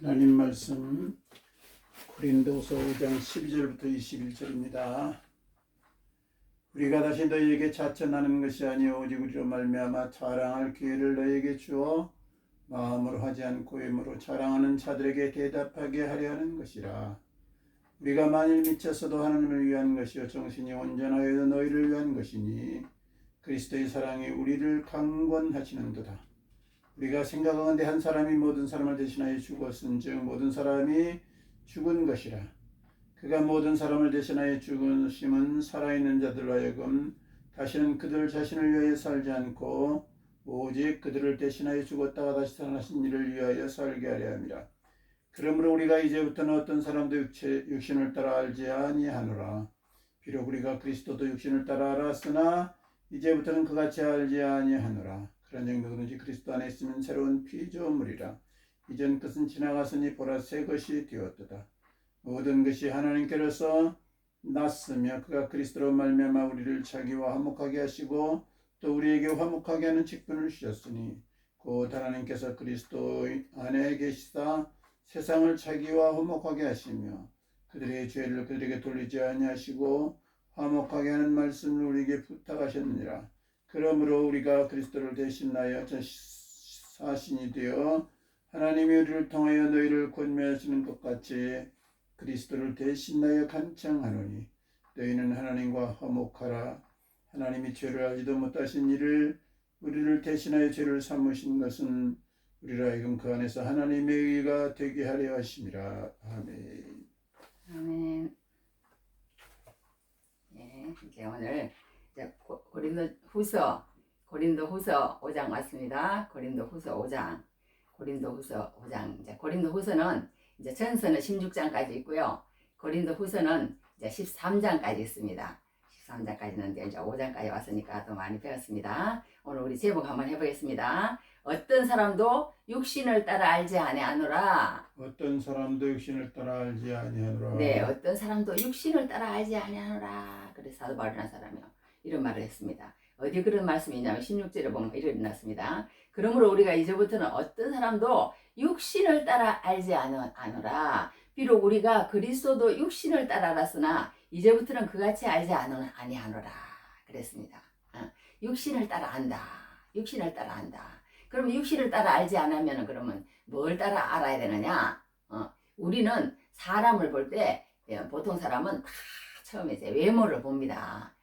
하나님 말씀 고린도서 5장 12절부터 21절입니다. 우리가 다시 너희에게 자천하는 것이 아니요 오직 우리로 말미암아 자랑할 기회를 너희에게 주어 마음으로 하지 않고 힘으로 자랑하는 자들에게 대답하게 하려 하는 것이라. 우리가 만일 미쳤어도 하나님을 위한 것이요 정신이 온전하여도 너희를 위한 것이니 그리스도의 사랑이 우리를 강권하시는도다. 우리가 생각하건대 한 사람이 모든 사람을 대신하여 죽었은즉 모든 사람이 죽은 것이라. 그가 모든 사람을 대신하여 죽으심은 살아있는 자들로 하여금 다시는 그들 자신을 위하여 살지 않고 오직 그들을 대신하여 죽었다가 다시 살아나신 이를 위하여 살게 하려 함이라. 그러므로 우리가 이제부터는 어떤 사람도 육신을 따라 알지 아니하노라. 비록 우리가 그리스도도 육신을 따라 알았으나 이제부터는 그같이 알지 아니하노라. 그런 정도든지 그리스도 안에 있으면 새로운 피조물이라. 이전 것은 지나갔으니 보라 새 것이 되었도다. 모든 것이 하나님께로서 났으며 그가 그리스도로 말미암아 우리를 자기와 화목하게 하시고 또 우리에게 화목하게 하는 직분을 주셨으니 곧 하나님께서 그리스도 안에 계시사 세상을 자기와 화목하게 하시며 그들의 죄를 그들에게 돌리지 아니하시고 화목하게 하는 말씀을 우리에게 부탁하셨느니라. 그러므로 우리가 그리스도를 대신하여 사신이 되어 하나님이 우리를 통하여 너희를 권면하시는 것 같이 그리스도를 대신하여 간청하노니 너희는 하나님과 화목하라. 하나님이 죄를 알지도 못하신 이를 우리를 대신하여 죄를 삼으신 것은 우리로 하여금 그 안에서 하나님의 의가 되게 하려 하심이라. 아멘. 아멘. 예, 이제 오늘 고린도후서 5장 왔습니다. 고린도후서 5장. 이제 고린도후서는 이제 전서는 16장까지 있고요. 고린도후서는 이제 13장까지 있습니다. 13장까지는 이제 5장까지 왔으니까 또 많이 배웠습니다. 오늘 우리 제목 한번 해보겠습니다. 어떤 사람도 육신을 따라 알지 아니하노라. 어떤 사람도 육신을 따라 알지 아니하노라. 네, 어떤 사람도 육신을 따라 알지 아니하노라. 그래서 사도 바울이라는 사람이요, 이런 말을 했습니다. 어디 그런 말씀이 있냐면 16절에 보면 이렇게 났습니다. 그러므로 우리가 이제부터는 어떤 사람도 육신을 따라 알지 아노라. 비록 우리가 그리스도도 육신을 따라 알았으나 이제부터는 그같이 알지 아니하노라 그랬습니다. 육신을 따라 안다. 육신을 따라 안다. 그러면 육신을 따라 알지 않으면 그러면 뭘 따라 알아야 되느냐? 우리는 사람을 볼 때 보통 사람은 다 처음에 이제 외모를 봅니다.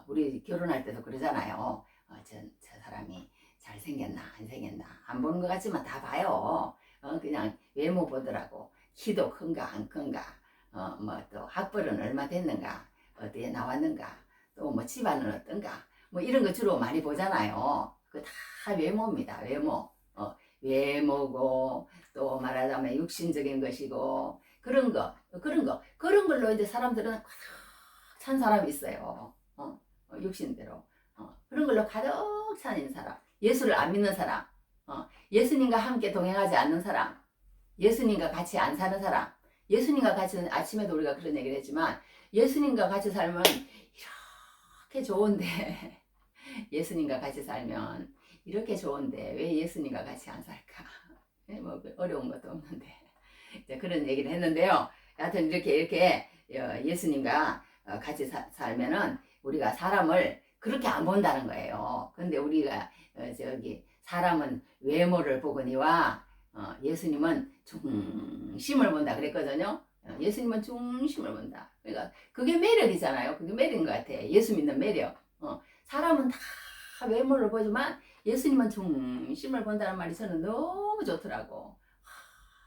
우리 결혼할 때도 그러잖아요. 저 사람이 잘생겼나 안 생겼나 안 보는 것 같지만 다 봐요. 그냥 외모 보더라고. 키도 큰가 안 큰가, 뭐 또 학벌은 얼마 됐는가, 어디에 나왔는가, 또 뭐 집안은 어떤가, 뭐 이런 거 주로 많이 보잖아요. 그 다 외모입니다. 외모고 또 말하자면 육신적인 것이고 그런 걸로 이제 사람들은 가득 찬 사람이 있어요. 육신대로 그런 걸로 가득 찬 사람, 예수를 안 믿는 사람, 예수님과 함께 동행하지 않는 사람, 예수님과 같이 안 사는 사람, 예수님과 같이, 아침에도 우리가 그런 얘기를 했지만 예수님과 같이 살면 이렇게 좋은데 예수님과 같이 살면 이렇게 좋은데 왜 예수님과 같이 안 살까? 뭐 어려운 것도 없는데 이제 그런 얘기를 했는데요. 하여튼 이렇게 예수님과 같이 살면은 우리가 사람을 그렇게 안 본다는 거예요. 근데 우리가 사람은 외모를 보거니와 예수님은 중심을 본다 그랬거든요. 예수님은 중심을 본다. 그러니까 그게 매력이잖아요. 그게 매력인 것 같아. 예수 믿는 매력. 사람은 다 외모를 보지만 예수님은 중심을 본다는 말이 저는 너무 좋더라고.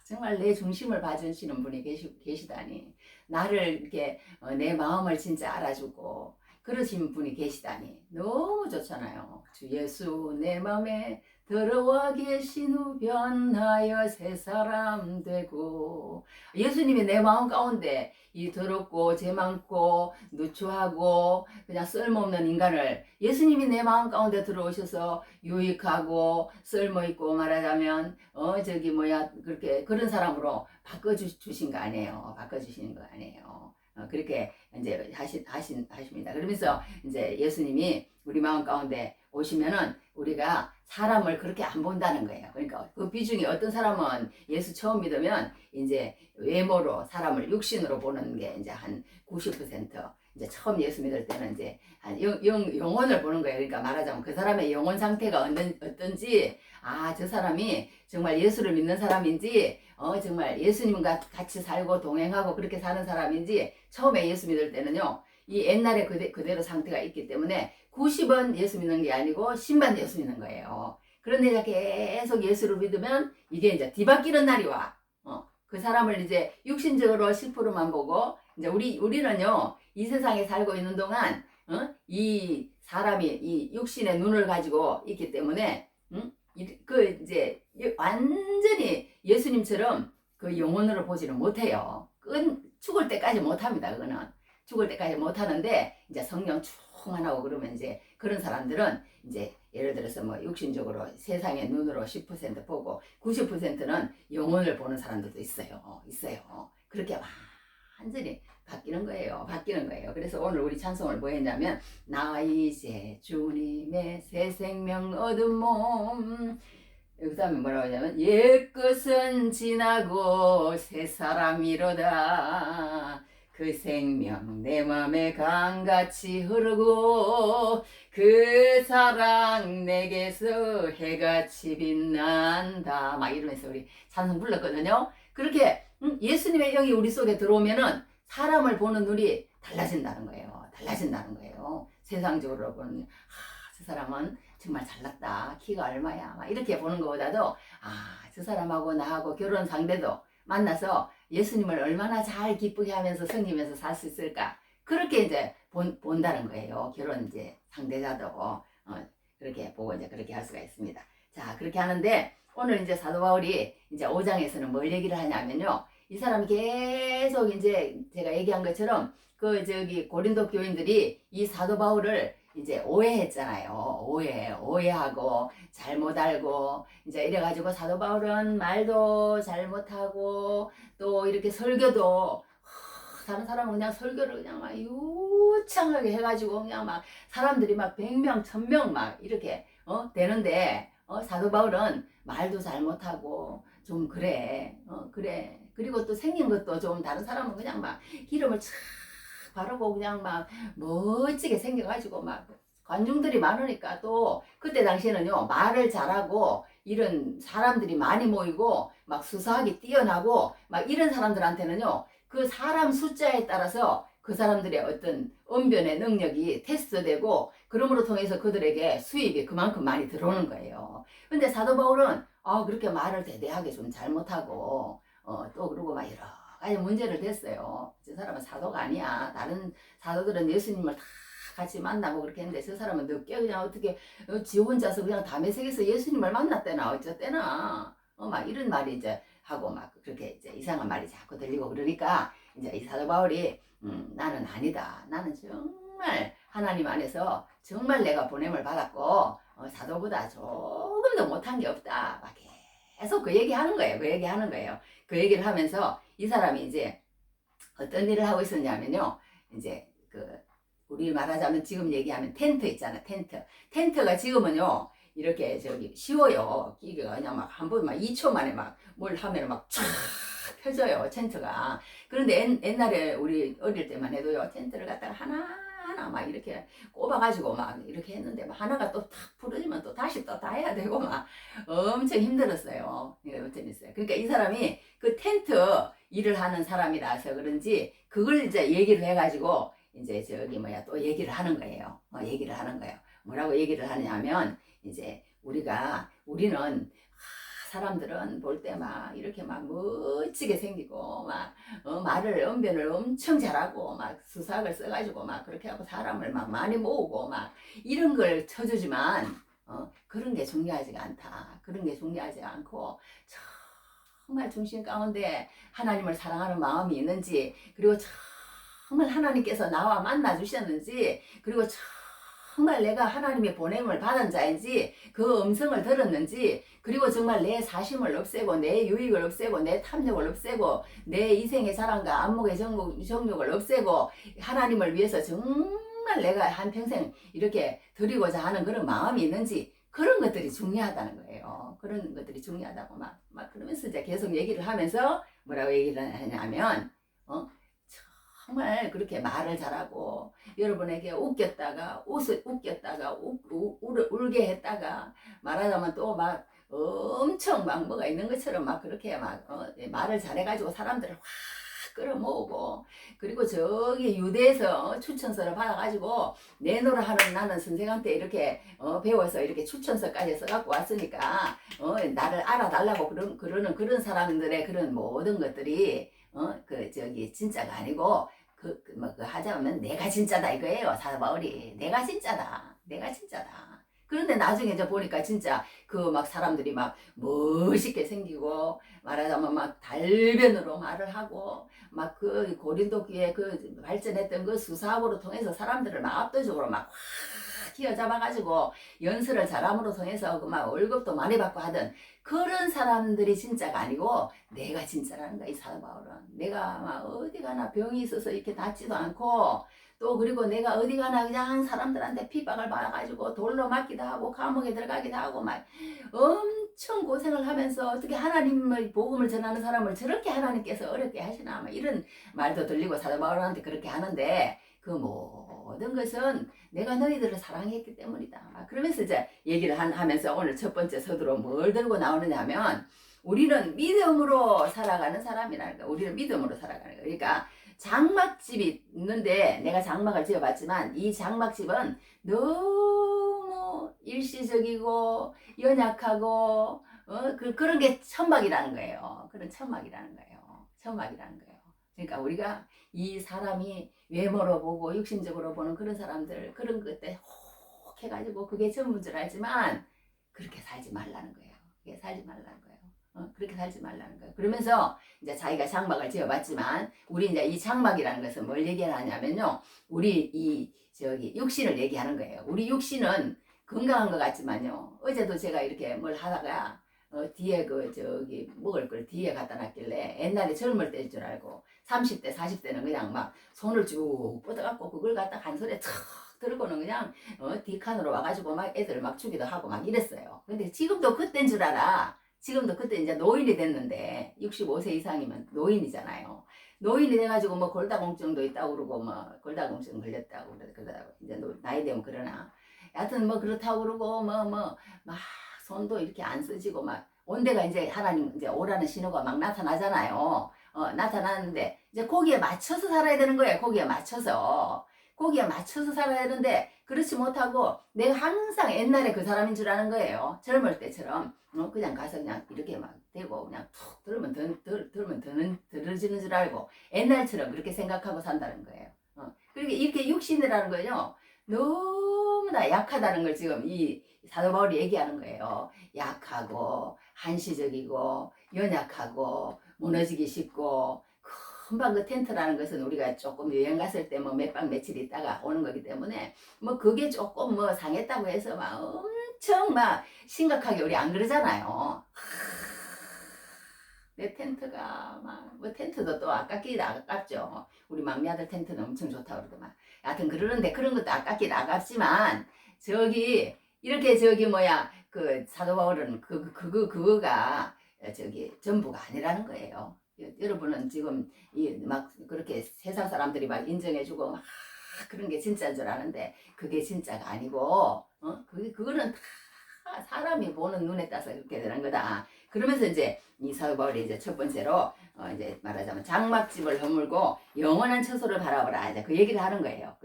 정말 내 중심을 봐주시는 분이 계시다니. 나를 이렇게 내 마음을 진짜 알아주고 그러신 분이 계시다니 너무 좋잖아요. 주 예수 내 마음에 들어와 계신 후 변하여 새 사람 되고. 예수님이 내 마음 가운데 이 더럽고 죄 많고 누추하고 그냥 쓸모없는 인간을 예수님이 내 마음 가운데 들어오셔서 유익하고 쓸모있고 말하자면 그렇게 그런 사람으로 바꿔주신 거 아니에요. 바꿔주시는 거 아니에요. 그렇게 이제 하십니다. 그러면서 이제 예수님이 우리 마음 가운데 오시면은 우리가 사람을 그렇게 안 본다는 거예요. 그러니까 그 비중이 어떤 사람은 예수 처음 믿으면 이제 외모로 사람을 육신으로 보는 게 이제 한 90%, 이제 처음 예수 믿을 때는 이제 한 영혼을 보는 거예요. 그러니까 말하자면 그 사람의 영혼 상태가 어떤지, 아, 저 사람이 정말 예수를 믿는 사람인지, 정말 예수님과 같이 살고 동행하고 그렇게 사는 사람인지, 처음에 예수 믿을 때는요, 이 옛날에 그대로 상태가 있기 때문에 90은 예수 믿는 게 아니고 10만 예수 믿는 거예요. 그런데 계속 예수를 믿으면 이게 이제 뒤바뀌는 날이 와. 그 사람을 이제 육신적으로 10%만 보고, 이제 우리는요, 이 세상에 살고 있는 동안, 이 사람이 이 육신의 눈을 가지고 있기 때문에, 이제 완전히 예수님처럼 그 영혼으로 보지는 못해요. 그건 죽을 때까지 못합니다. 그거는 죽을 때까지 못하는데, 이제 성령 충만하고 그러면 이제 그런 사람들은 이제 예를 들어서 뭐 육신적으로 세상의 눈으로 10% 보고 90%는 영혼을 보는 사람들도 있어요. 그렇게 완전히 바뀌는 거예요. 그래서 오늘 우리 찬송을 뭐 했냐면, 나 이제 주님의 새 생명 얻은 몸, 그 다음에 뭐라고 하냐면, 옛것은 지나고 새 사람이로다. 그 생명 내 맘에 강같이 흐르고 그 사랑 내게서 해같이 빛난다. 막 이러면서 우리 찬송 불렀거든요. 그렇게 예수님의 영이 우리 속에 들어오면은 사람을 보는 눈이 달라진다는 거예요. 세상적으로 보는, 저 사람은 정말 잘났다. 키가 얼마야. 막 이렇게 보는 것보다도, 저 사람하고 나하고 결혼 상대도 만나서 예수님을 얼마나 잘 기쁘게 하면서 섬기면서 살 수 있을까. 그렇게 이제 본다는 거예요. 결혼 이제 상대자도. 그렇게 보고 이제 그렇게 할 수가 있습니다. 자, 그렇게 하는데, 오늘 이제 사도 바울이 이제 5장에서는 뭘 얘기를 하냐면요. 이 사람이 계속 이제 제가 얘기한 것처럼 고린도 교인들이 이 사도 바울을 이제 오해했잖아요. 오해하고 잘못 알고 이제 이래가지고 사도 바울은 말도 잘못하고 또 이렇게 설교도, 다른 사람은 그냥 설교를 그냥 막 유창하게 해가지고 그냥 막 사람들이 막 100명, 1000명 막 이렇게 되는데, 사도 바울은 말도 잘못하고 좀 그래. 그리고 또 생긴 것도 좀 다른 사람은 그냥 막 기름을 착 바르고 그냥 막 멋지게 생겨가지고 막 관중들이 많으니까, 또 그때 당시에는요, 말을 잘하고 이런 사람들이 많이 모이고 막 수사하기 뛰어나고 막 이런 사람들한테는요, 그 사람 숫자에 따라서 그 사람들의 어떤 언변의 능력이 테스트되고, 그러므로 통해서 그들에게 수입이 그만큼 많이 들어오는 거예요. 근데 사도 바울은 그렇게 말을 대대하게 좀 잘못하고, 또 그러고 막 여러 가지 문제를 댔어요. 저 사람은 사도가 아니야. 다른 사도들은 예수님을 다 같이 만나고 그렇게 했는데, 저 사람은 늦게 그냥 어떻게 지 혼자서 그냥 담에 색에서 예수님을 만났대나 어쨌대나, 막 이런 말이 이제 하고 막 그렇게 이제 이상한 말이 자꾸 들리고 그러니까, 이제 이 사도 바울이 나는 아니다. 나는 정말 하나님 안에서 정말 내가 보냄을 받았고, 사도보다 조금 더 못한 게 없다. 막 계속 그 얘기하는 거예요. 그 얘기를 하면서 이 사람이 이제 어떤 일을 하고 있었냐면요. 이제 우리 말하자면 지금 얘기하면 텐트 있잖아. 텐트가 지금은요, 이렇게 쉬워요. 끼기가 그냥 막 한 번 막 2초 만에 막 뭘 하면 막 쫙 펴져요. 텐트가. 그런데 옛날에 우리 어릴 때만 해도요, 텐트를 갖다가 하나하나 막 이렇게 꼽아가지고 막 이렇게 했는데, 막 하나가 또 탁 부러지면 또 다시 또 다 해야 되고 막 엄청 힘들었어요. 그러니까 이 사람이 그 텐트 일을 하는 사람이라서 그런지 그걸 이제 얘기를 해가지고 이제 또 얘기를 하는 거예요. 뭐라고 얘기를 하냐면, 이제 우리는 사람들은 볼 때 막 이렇게 막 멋지게 생기고 막 언변을 엄청 잘하고 막 수사학을 써가지고 막 그렇게 하고 사람을 막 많이 모으고 막 이런 걸 쳐주지만, 그런 게 중요하지가 않다. 그런 게 중요하지 않고, 정말 중심 가운데 하나님을 사랑하는 마음이 있는지, 그리고 정말 하나님께서 나와 만나 주셨는지, 그리고 정말 내가 하나님의 보냄을 받은 자인지 그 음성을 들었는지 그리고 정말 내 사심을 없애고 내 유익을 없애고 내 탐욕을 없애고 내 이생의 자랑과 안목의 정욕을 없애고 하나님을 위해서 정말 내가 한평생 이렇게 드리고자 하는 그런 마음이 있는지 그런 것들이 중요하다는 거예요. 그런 것들이 중요하다고 막 그러면서 이제 계속 얘기를 하면서 뭐라고 얘기를 하냐면 정말 그렇게 말을 잘하고 여러분에게 웃겼다가 울게 했다가 말하자면 또 막 엄청 막 뭐가 있는 것처럼 막 그렇게 막 말을 잘해가지고 사람들을 확 끌어모으고 그리고 저기 유대에서 추천서를 받아가지고 내노라 하는 나는 선생한테 이렇게 배워서 이렇게 추천서까지 써갖고 왔으니까 나를 알아달라고 그러는 그런 사람들의 그런 모든 것들이 진짜가 아니고 하자면 내가 진짜다 이거예요. 사도 바울이 내가 진짜다. 그런데 나중에 이제 보니까 진짜 그 막 사람들이 막 멋있게 생기고 말하자면 막 달변으로 말을 하고 막 그 고린도 교회 그 발전했던 그 수사학으로 통해서 사람들을 막 압도적으로 막 확 휘어잡아가지고 연설을 잘함으로 통해서 그 막 월급도 많이 받고 하던 그런 사람들이 진짜가 아니고 내가 진짜라는 거야. 이 사도 바울은 내가 막 어디 가나 병이 있어서 이렇게 낫지도 않고 또 그리고 내가 어디 가나 그냥 사람들한테 핍박을 받아가지고 돌로 맞기도 하고 감옥에 들어가기도 하고 막 엄청 고생을 하면서 어떻게 하나님의 복음을 전하는 사람을 저렇게 하나님께서 어렵게 하시나 막 이런 말도 들리고 사도 바울한테 그렇게 하는데 그 모든 것은 내가 너희들을 사랑했기 때문이다. 그러면서 이제 얘기를 하면서 오늘 첫 번째 서두로 뭘 들고 나오느냐 하면 우리는 믿음으로 살아가는 사람이라는 거야. 우리는 믿음으로 살아가는 거야. 그러니까 장막집이 있는데 내가 장막을 지어봤지만 이 장막집은 너무 일시적이고 연약하고 그런 게 천막이라는 거예요. 그런 천막이라는 거예요. 그러니까 우리가 이 사람이 외모로 보고 육신적으로 보는 그런 사람들 그런 것들 혹 해가지고 그게 전부인 줄 알지만 그렇게 살지 말라는 거예요. 그렇게 살지 말라는 거예요. 그러면서 이제 자기가 장막을 지어봤지만 우리 이제 이 장막이라는 것은 뭘 얘기하냐면요. 우리 육신을 얘기하는 거예요. 우리 육신은 건강한 것 같지만요. 어제도 제가 이렇게 뭘 하다가 뒤에 먹을 걸 뒤에 갖다 놨길래 옛날에 젊을 때일 줄 알고 30대 40대는 그냥 막 손을 쭉 뻗어갖고 그걸 갖다 한 손에 탁 들고는 그냥 뒷칸으로 와가지고 막 애들 막 주기도 하고 막 이랬어요. 근데 지금도 그때인 줄 알아. 지금도 그때 이제 노인이 됐는데 65세 이상이면 노인이잖아요. 노인이 돼가지고 뭐 골다공증도 있다고 그러고 뭐 골다공증 걸렸다고 그러다가 이제 나이 되면 그러나 여하튼 뭐 그렇다고 그러고 막 손도 이렇게 안 쓰지고 막 온데가 이제 하나님 이제 오라는 신호가 막 나타나잖아요. 나타나는데 이제 거기에 맞춰서 살아야 되는 거예요. 거기에 맞춰서 살아야 되는데 그렇지 못하고 내가 항상 옛날에 그 사람인 줄 아는 거예요. 젊을 때처럼 그냥 가서 그냥 이렇게 막 대고 그냥 툭 들으면 들어지는 줄 알고 옛날처럼 그렇게 생각하고 산다는 거예요. 그러니까 이렇게 육신이라는 거요 너무나 약하다는 걸 지금 이 사도 바울이 얘기하는 거예요. 약하고 한시적이고 연약하고 무너지기 쉽고 금방 그 텐트라는 것은 우리가 조금 여행 갔을 때 뭐 몇 박 며칠 있다가 오는 거기 때문에 뭐 그게 조금 뭐 상했다고 해서 막 엄청 막 심각하게 우리 안 그러잖아요. 내 텐트가 막 뭐 텐트도 또 아깝긴 아깝죠. 우리 막내 아들 텐트는 엄청 좋다고 그러더만. 하여튼 그러는데 그런 것도 아깝긴 아깝지만 이렇게 그 사도 바울은 그거가 전부가 아니라는 거예요. 여러분은 지금 막 그렇게 세상 사람들이 막 인정해주고 막 그런 게 진짜인 줄 아는데 그게 진짜가 아니고 그거는 다 사람이 보는 눈에 따라서 그렇게 되는 거다. 그러면서 이제 이 사도 바울이 이제 첫 번째로 이제 말하자면 장막집을 허물고 영원한 처소를 바라보라. 이제 그 얘기를 하는 거예요.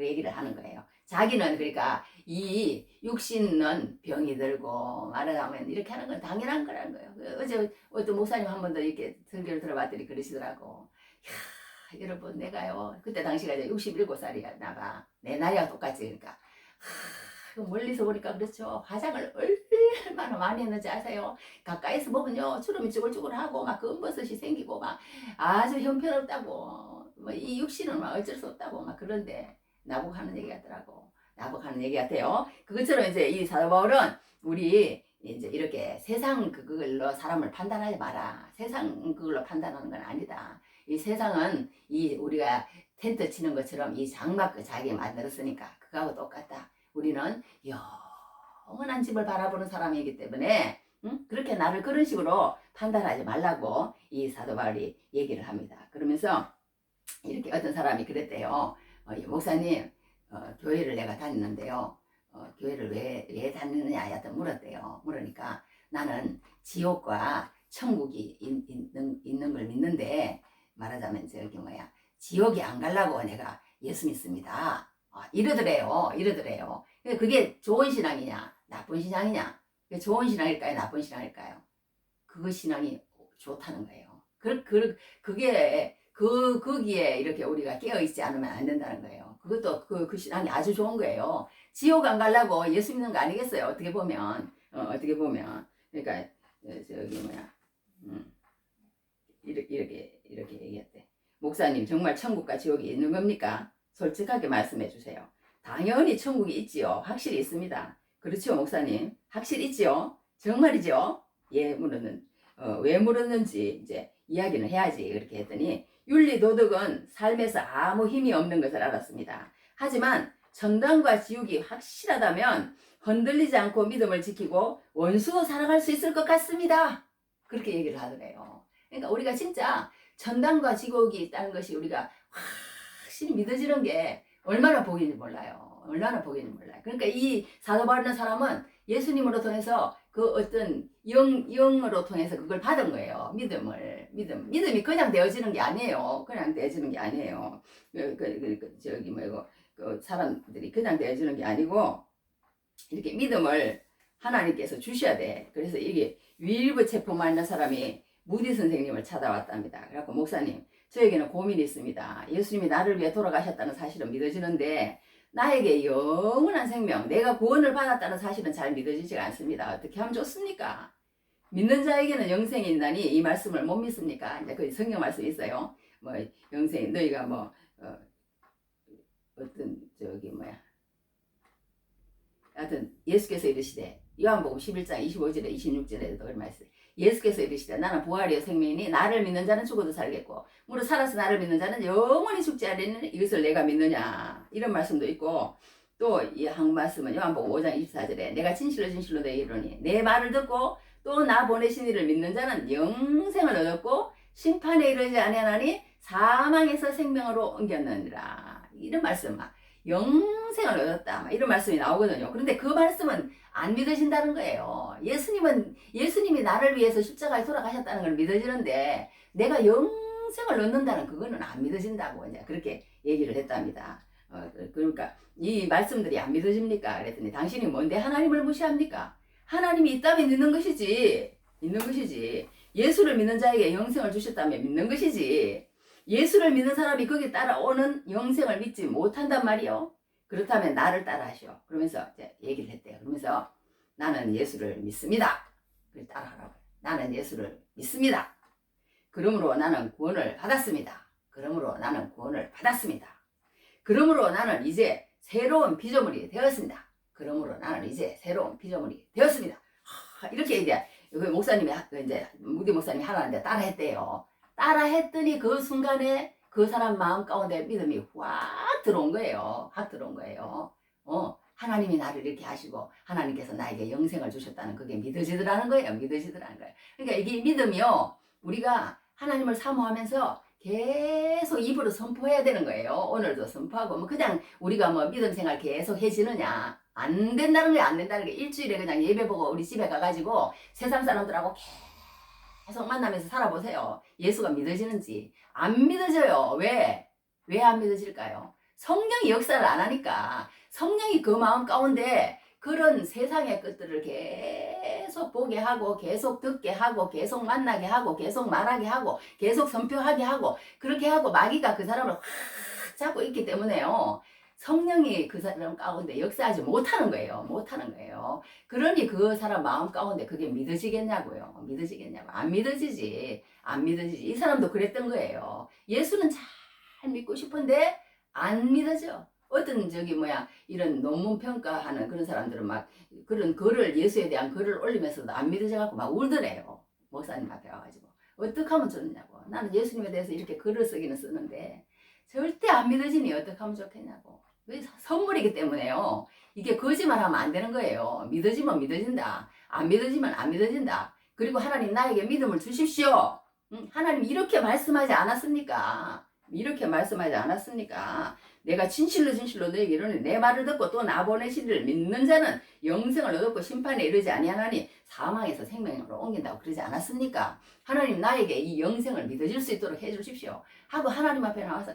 자기는 그러니까 이 육신은 병이 들고 말하자면 이렇게 하는 건 당연한 거라는 거예요. 어제 어떤 목사님 한 번도 이렇게 설교를 들어봤더니 그러시더라고. 이야, 여러분 내가요 그때 당시가 이제 67살이었나 봐. 내 나이가 똑같지 그러니까. 멀리서 보니까 그렇죠. 화장을 얼마나 많이 했는지 아세요? 가까이서 보면요 주름이 쭈글쭈글하고 막 검버섯이 생기고 막 아주 형편없다고 뭐 이 육신은 막 어쩔 수 없다고 막 그런데 나보고 하는 얘기 하더라고. 나복하는 얘기 같아요. 그것처럼 이제 이 사도 바울은 우리 이제 이렇게 세상 그걸로 사람을 판단하지 마라. 세상 그걸로 판단하는 건 아니다. 이 세상은 이 우리가 텐트 치는 것처럼 이 장막 그 자기 만들었으니까 그거하고 똑같다. 우리는 영원한 집을 바라보는 사람이기 때문에 그렇게 나를 그런 식으로 판단하지 말라고 이 사도 바울이 얘기를 합니다. 그러면서 이렇게 어떤 사람이 그랬대요. 목사님, 교회를 내가 다니는데요. 교회를 왜 다니느냐 하여튼 물었대요. 물으니까 나는 지옥과 천국이 있는 걸 믿는데 말하자면 저기 지옥이 안 가려고 내가 예수 믿습니다. 이러더래요. 그게 좋은 신앙이냐 나쁜 신앙이냐, 그게 좋은 신앙일까요 나쁜 신앙일까요? 그거 신앙이 좋다는 거예요. 그게 거기에 이렇게 우리가 깨어있지 않으면 안 된다는 거예요. 그것도 그 신앙이 아주 좋은 거예요. 지옥 안 가려고 예수 믿는 거 아니겠어요? 어떻게 보면. 그러니까, 이렇게 얘기했대. 목사님, 정말 천국과 지옥이 있는 겁니까? 솔직하게 말씀해 주세요. 당연히 천국이 있지요. 확실히 있습니다. 그렇죠, 목사님? 확실히 있지요? 정말이죠? 예, 왜 물었는지 이제 이야기는 해야지. 그렇게 했더니, 윤리 도덕은 삶에서 아무 힘이 없는 것을 알았습니다. 하지만 천당과 지옥이 확실하다면 흔들리지 않고 믿음을 지키고 원수도 사랑할 수 있을 것 같습니다. 그렇게 얘기를 하더래요. 그러니까 우리가 진짜 천당과 지옥이 있다는 것이 우리가 확실히 믿어지는 게 얼마나 복인지 몰라요. 그러니까 이 사도 바울이라는 사람은 예수님으로 통해서 그 어떤 영으로 통해서 그걸 받은 거예요. 믿음이 그냥 되어지는 게 아니에요. 그 사람들이 그냥 되어지는 게 아니고 이렇게 믿음을 하나님께서 주셔야 돼. 그래서 이게 위일부 체포만 있는 사람이 무디 선생님을 찾아왔답니다. 그래갖고 목사님, 저에게는 고민이 있습니다. 예수님이 나를 위해 돌아가셨다는 사실은 믿어지는데 나에게 영원한 생명, 내가 구원을 받았다는 사실은 잘 믿어지지가 않습니다. 어떻게 하면 좋습니까? 믿는 자에게는 영생이 있나니 이 말씀을 못 믿습니까? 이제 그 성경 말씀이 있어요. 영생이 너희가 하여튼 예수께서 이르시되 요한복음 11장 25절에 26절에도 그런 말씀. 예수께서 이르시되 나는 부활이요 생명이니 나를 믿는 자는 죽어도 살겠고 무릇 살아서 나를 믿는 자는 영원히 죽지 않으니 이것을 내가 믿느냐, 이런 말씀도 있고, 또 이 한 말씀은 요한복음 5장 24절에 내가 진실로 너에게 이르노니 내 말을 듣고 또 나 보내신 이를 믿는 자는 영생을 얻었고 심판에 이르지 아니하나니 사망에서 생명으로 옮겼느니라. 이런 말씀, 영생을 얻었다, 이런 말씀이 나오거든요. 그런데 그 말씀은 안 믿어진다는 거예요. 예수님이 나를 위해서 십자가에 돌아가셨다는 걸 믿어지는데 내가 영생을 얻는다는 그거는 안 믿어진다고 이제 그렇게 얘기를 했답니다. 그러니까 이 말씀들이 안 믿어집니까? 그랬더니 당신이 뭔데 하나님을 무시합니까? 하나님이 있다면 있는 것이지. 예수를 믿는 자에게 영생을 주셨다면 믿는 것이지. 예수를 믿는 사람이 거기에 따라오는 영생을 믿지 못한단 말이요. 그렇다면 나를 따라하시오. 그러면서 이제 얘기를 했대요. 그러면서 나는 예수를 믿습니다. 그걸 따라하라고. 나는 예수를 믿습니다. 그러므로 나는 구원을 받았습니다. 그러므로 나는 이제 새로운 피조물이 되었습니다. 이렇게 이제 목사님이 이제 무디 목사님이 하라는데 따라했대요. 따라했더니 그 순간에 그 사람 마음 가운데 믿음이 확 들어온 거예요. 하나님이 나를 이렇게 하시고 하나님께서 나에게 영생을 주셨다는 그게 믿어지더라는 거예요. 그러니까 이게 믿음이요, 우리가 하나님을 사모하면서 계속 입으로 선포해야 되는 거예요. 오늘도 선포하고 그냥 우리가 믿음 생활 계속 해지느냐, 안 된다는 게 일주일에 그냥 예배 보고 우리 집에 가가지고 세상 사람들하고 계속 만나면서 살아보세요. 예수가 믿어지는지. 안 믿어져요. 왜 안 믿어질까요? 성령이 역사를 안 하니까. 성령이 그 마음 가운데 그런 세상의 것들을 계속 보게 하고 계속 듣게 하고 계속 만나게 하고 계속 말하게 하고 계속 선포하게 하고 그렇게 하고 마귀가 그 사람을 확 잡고 있기 때문에요. 성령이 그 사람 가운데 역사하지 못하는 거예요. 그러니 그 사람 마음 가운데 그게 믿어지겠냐고요. 안 믿어지지. 이 사람도 그랬던 거예요. 예수는 잘 믿고 싶은데 안 믿어져. 어떤 이런 논문 평가하는 그런 사람들은 막 그런 글을 예수에 대한 글을 올리면서도 안 믿어져갖고 막 울더래요. 목사님 앞에 와가지고 어떻게 하면 좋느냐고. 나는 예수님에 대해서 이렇게 글을 쓰기는 쓰는데 절대 안 믿어지니 어떻게 하면 좋겠냐고. 왜 선물이기 때문에요. 이게 거짓말하면 안 되는 거예요. 믿어지면 믿어진다. 안 믿어지면 안 믿어진다. 그리고 하나님 나에게 믿음을 주십시오. 하나님 이렇게 말씀하지 않았습니까? 이렇게 말씀하지 않았습니까? 내가 진실로 너에게 이르노니 내 말을 듣고 또 나 보내시리를 믿는 자는 영생을 얻었고 심판에 이르지 아니하나니 사망에서 생명으로 옮긴다고 그러지 않았습니까? 하나님 나에게 이 영생을 믿어질 수 있도록 해주십시오 하고 하나님 앞에 나와서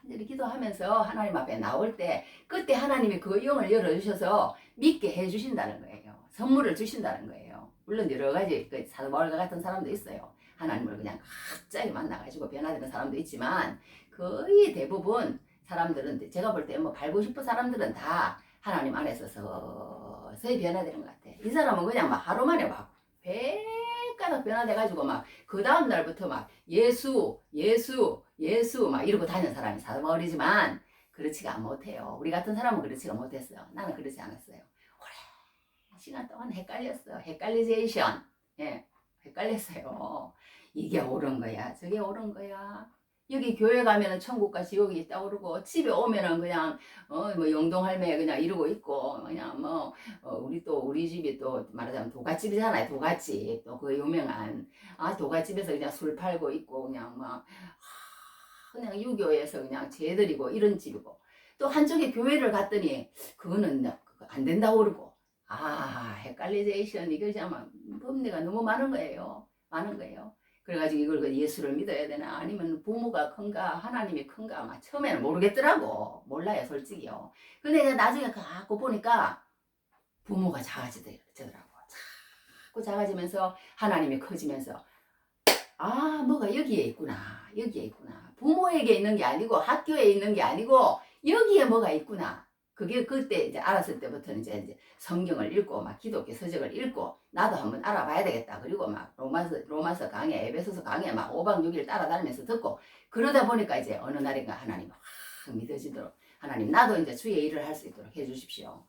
간절히 기도하면서 하나님 앞에 나올 때 그때 하나님이 그 영을 열어주셔서 믿게 해주신다는 거예요. 선물을 주신다는 거예요. 물론 여러 가지 사도 바울과 같은 사람도 있어요. 하나님을 그냥 갑자기 만나가지고 변화되는 사람도 있지만 거의 대부분 사람들은 제가 볼 때 뭐 발고 싶은 사람들은 다 하나님 안에서 서서히 변화되는 것 같아. 이 사람은 그냥 막 하루 만에 막 배가닥 변화돼가지고 막 그 다음 날부터 막 예수 막 이러고 다니는 사람이 사도 바울이지만 그렇지가 못해요. 우리 같은 사람은 그렇지가 못했어요. 나는 그렇지 않았어요. 오랜 시간 동안 헷갈렸어요. 헷갈리제이션. 예, 헷갈렸어요. 이게 옳은 거야, 저게 옳은 거야. 여기 교회 가면은 천국과 지옥이 있다고 그러고 집에 오면은 그냥 뭐 영동할매 그냥 이러고 있고 그냥 우리 집이 또 말하자면 도가집이잖아요. 도가집 또 그 유명한 도가집에서 그냥 술 팔고 있고 그냥 막 그냥 유교에서 그냥 죄들이고 이런 집이고 또 한쪽에 교회를 갔더니 그거는 안 된다고 그러고 헷갈리제이션 이거 참 범례가 너무 많은 거예요. 그래가지고 이걸 예수를 믿어야 되나 아니면 부모가 큰가 하나님이 큰가 막 처음에는 모르겠더라고. 몰라요 솔직히요. 근데 나중에 갖고 보니까 부모가 작아지더라고. 자꾸 작아지면서 하나님이 커지면서 뭐가 여기에 있구나. 부모에게 있는 게 아니고 학교에 있는 게 아니고 여기에 뭐가 있구나. 그게 그때 이제 알았을 때부터는 이제 성경을 읽고 막 기독교 서적을 읽고 나도 한번 알아봐야 되겠다. 그리고 막 로마서 강해, 에베소서 강해 막 5박 6일 따라다니면서 듣고 그러다 보니까 이제 어느 날인가 하나님 확 믿어지도록 하나님 나도 이제 주의 일을 할 수 있도록 해주십시오.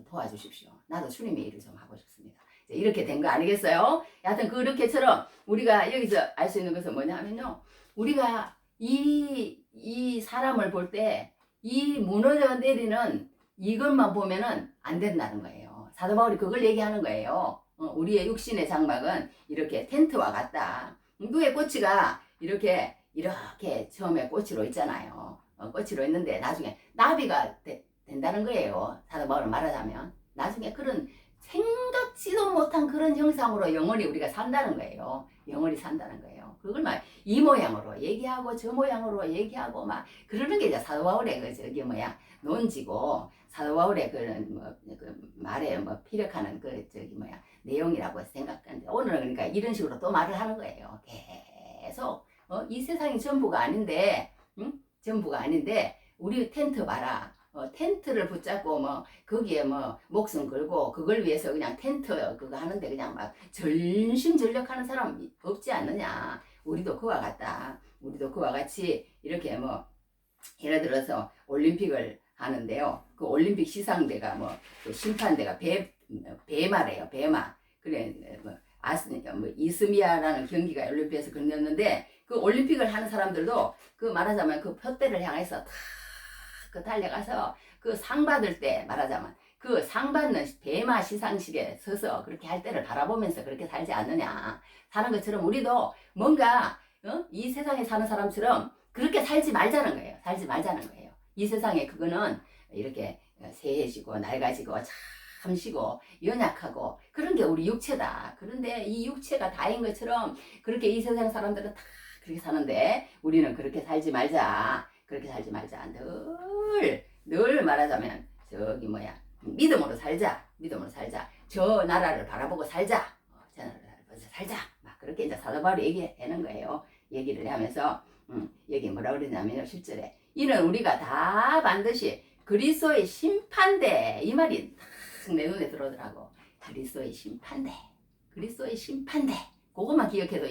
도와주십시오. 나도 주님의 일을 좀 하고 싶습니다. 이제 이렇게 된 거 아니겠어요? 여하튼 그렇게처럼 우리가 여기서 알 수 있는 것은 뭐냐면요. 우리가 이 사람을 볼 때 이 무너져 내리는 이것만 보면은 안 된다는 거예요. 사도 바울이 그걸 얘기하는 거예요. 우리의 육신의 장막은 이렇게 텐트와 같다. 누의 꼬치가 이렇게 처음에 꼬치로 있잖아요. 꼬치로 있는데 나중에 나비가 된다는 거예요. 사도 바울은 말하자면 나중에 그런 생각지도 못한 그런 형상으로 영원히 우리가 산다는 거예요. 영원히 산다는 거예요. 그걸 막 이 모양으로 얘기하고 저 모양으로 얘기하고 막 그러는 게 이제 사도 바울의 논지고 사도 바울의 그 말에 피력하는 내용이라고 생각하는데 오늘은 그러니까 이런 식으로 또 말을 하는 거예요. 계속 이 세상이 전부가 아닌데 전부가 아닌데 우리 텐트 봐라. 텐트를 붙잡고 거기에 목숨 걸고 그걸 위해서 그냥 텐트 그거 하는데 그냥 막 전심전력하는 사람 없지 않느냐. 우리도 그와 같이 이렇게 예를 들어서 올림픽을 하는데요. 그 올림픽 시상대가 그 심판대가 배마래요. 배마. 그래 이스미아라는 경기가 올림픽에서 걸렸는데 그 올림픽을 하는 사람들도 그 말하자면 그 표대를 향해서 그 달려가서 그 상 받을 때 말하자면 그 상 받는 배마 시상식에 서서 그렇게 할 때를 바라보면서 그렇게 살지 않느냐 사는 것처럼 우리도 뭔가 이 세상에 사는 사람처럼 그렇게 살지 말자는 거예요. 이 세상에 그거는 이렇게 세해지고 낡아지고 참시고 연약하고 그런 게 우리 육체다. 그런데 이 육체가 다인 것처럼 그렇게 이 세상 사람들은 다 그렇게 사는데 우리는 그렇게 살지 말자. 늘 말하자면 믿음으로 살자. 저 나라를 바라보고 살자. 막 그렇게 이제 사도 바울이 얘기하는 거예요. 얘기를 하면서 여기 뭐라 그러냐면요. 10절에 이는 우리가 다 반드시 그리스도의 심판대 이 말이 딱 내 눈에 들어오더라고. 그리스도의 심판대 그것만 기억해도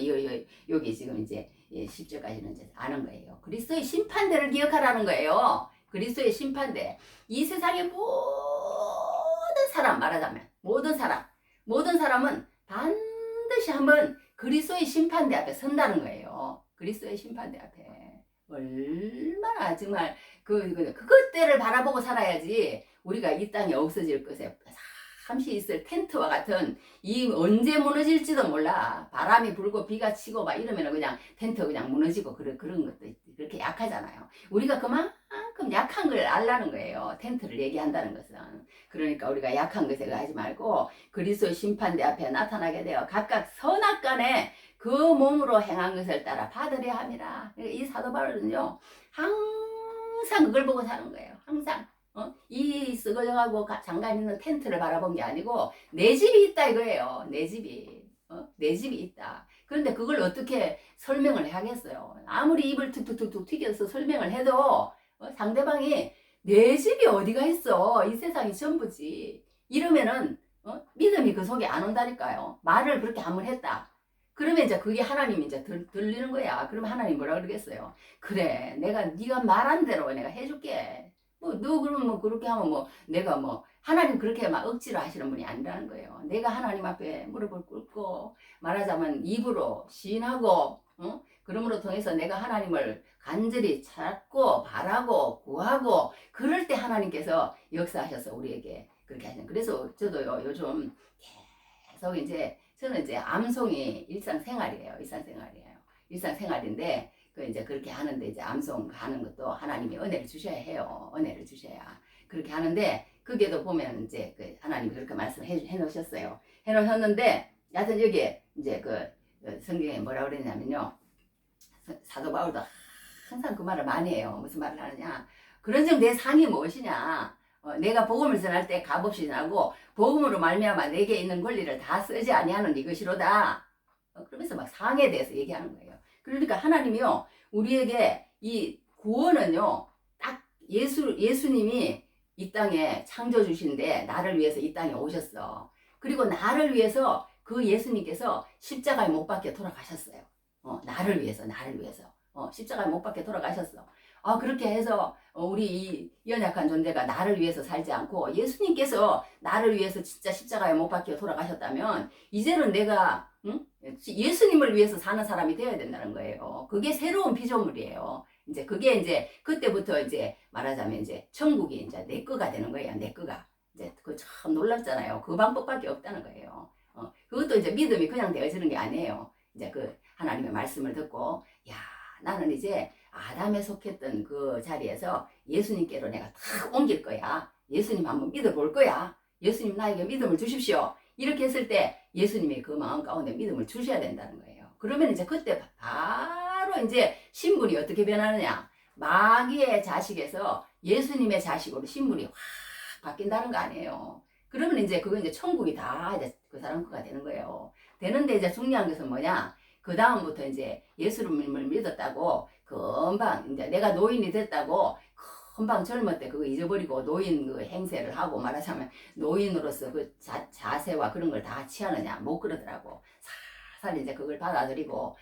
여기 지금 이제 10절까지는 이제 아는 거예요. 그리스도의 심판대를 기억하라는 거예요. 그리스도의 심판대. 이 세상의 모든 사람, 말하자면 모든 사람은 반드시 한번 그리스도의 심판대 앞에 선다는 거예요. 그리스도의 심판대 앞에. 얼마나 정말 그것들을 바라보고 살아야지 우리가 이 땅에 없어질 것에 잠시 있을 텐트와 같은 이 언제 무너질지도 몰라. 바람이 불고 비가 치고 막 이러면 그냥 텐트 그냥 무너지고 그런 것도 그렇게 약하잖아요. 우리가 그만큼 약한 걸 알라는 거예요. 텐트를 얘기한다는 것은. 그러니까 우리가 약한 것에 하지 말고 그리스도의 심판대 앞에 나타나게 되어 각각 선악간에 그 몸으로 행한 것을 따라 받으려 함이라. 이 사도 바울은요 항상 그걸 보고 사는 거예요. 항상. 이 쓰거져가고 장관 있는 텐트를 바라본 게 아니고 내 집이 있다 이거예요. 내 집이. 내 집이 있다. 그런데 그걸 어떻게 설명을 하겠어요. 아무리 입을 툭툭툭툭 튀겨서 설명을 해도 상대방이 내 집이 어디가 있어. 이 세상이 전부지. 이러면은 믿음이 그 속에 안 온다니까요. 말을 그렇게 한번 했다. 그러면 이제 그게 하나님이 이제 들리는 거야. 그러면 하나님 뭐라 그러겠어요. 그래, 네가 말한 대로 내가 해줄게. 너 그러면 그렇게 하면 내가 하나님 그렇게 막 억지로 하시는 분이 아니라는 거예요. 내가 하나님 앞에 무릎을 꿇고 말하자면 입으로 시인하고 그러므로 통해서 내가 하나님을 간절히 찾고 바라고 구하고 그럴 때 하나님께서 역사하셔서 우리에게 그렇게 하시는. 그래서 저도요 요즘 계속 저는 이제 암송이 일상생활이에요. 일상생활인데 이제 그렇게 하는데 이제 암송 하는 것도 하나님이 은혜를 주셔야 해요. 은혜를 주셔야 그렇게 하는데 그게도 보면 이제 하나님이 그렇게 말씀해 놓으셨어요. 해 놓으셨는데 여하튼 여기에 이제 성경에 뭐라 그랬냐면요. 사도 바울도 항상 그 말을 많이 해요. 무슨 말을 하느냐. 그런즉 내 상이 무엇이냐. 내가 복음을 전할 때 값없이 전하고 복음으로 말미암아 내게 있는 권리를 다 쓰지 아니하는 이것이로다. 그러면서 막 상에 대해서 얘기하는 거예요. 그러니까 하나님이요 우리에게 이 구원은요 딱 예수님이 이 땅에 창조 주신데 나를 위해서 이 땅에 오셨어. 그리고 나를 위해서 그 예수님께서 십자가에 못 박혀 돌아가셨어요. 나를 위해서 십자가에 못 박혀 돌아가셨어. 그렇게 해서 우리 이 연약한 존재가 나를 위해서 살지 않고 예수님께서 나를 위해서 진짜 십자가에 못 박혀 돌아가셨다면 이제는 내가 예수님을 위해서 사는 사람이 되어야 된다는 거예요. 그게 새로운 피조물이에요. 그게 그때부터 말하자면 천국이 내 거가 되는 거예요. 내 거가. 그거 참 놀랍잖아요. 그 방법밖에 없다는 거예요. 그것도 믿음이 그냥 되어지는 게 아니에요. 하나님의 말씀을 듣고 나는 아담에 속했던 그 자리에서 예수님께로 내가 탁 옮길 거야. 예수님 한번 믿어볼 거야. 예수님 나에게 믿음을 주십시오. 이렇게 했을 때 예수님이 그 마음 가운데 믿음을 주셔야 된다는 거예요. 그러면 그때 바로 신분이 어떻게 변하느냐. 마귀의 자식에서 예수님의 자식으로 신분이 확 바뀐다는 거 아니에요. 그러면 그거 천국이 다 그 사람 거가 되는 거예요. 되는데 중요한 것은 뭐냐. 그 다음부터 예수님을 믿었다고 금방 내가 노인이 됐다고 금방 젊을 때 그거 잊어버리고 노인 그 행세를 하고 말하자면 노인으로서 그 자세와 그런 걸 다 취하느냐. 못 그러더라고. 살살 그걸 받아들이고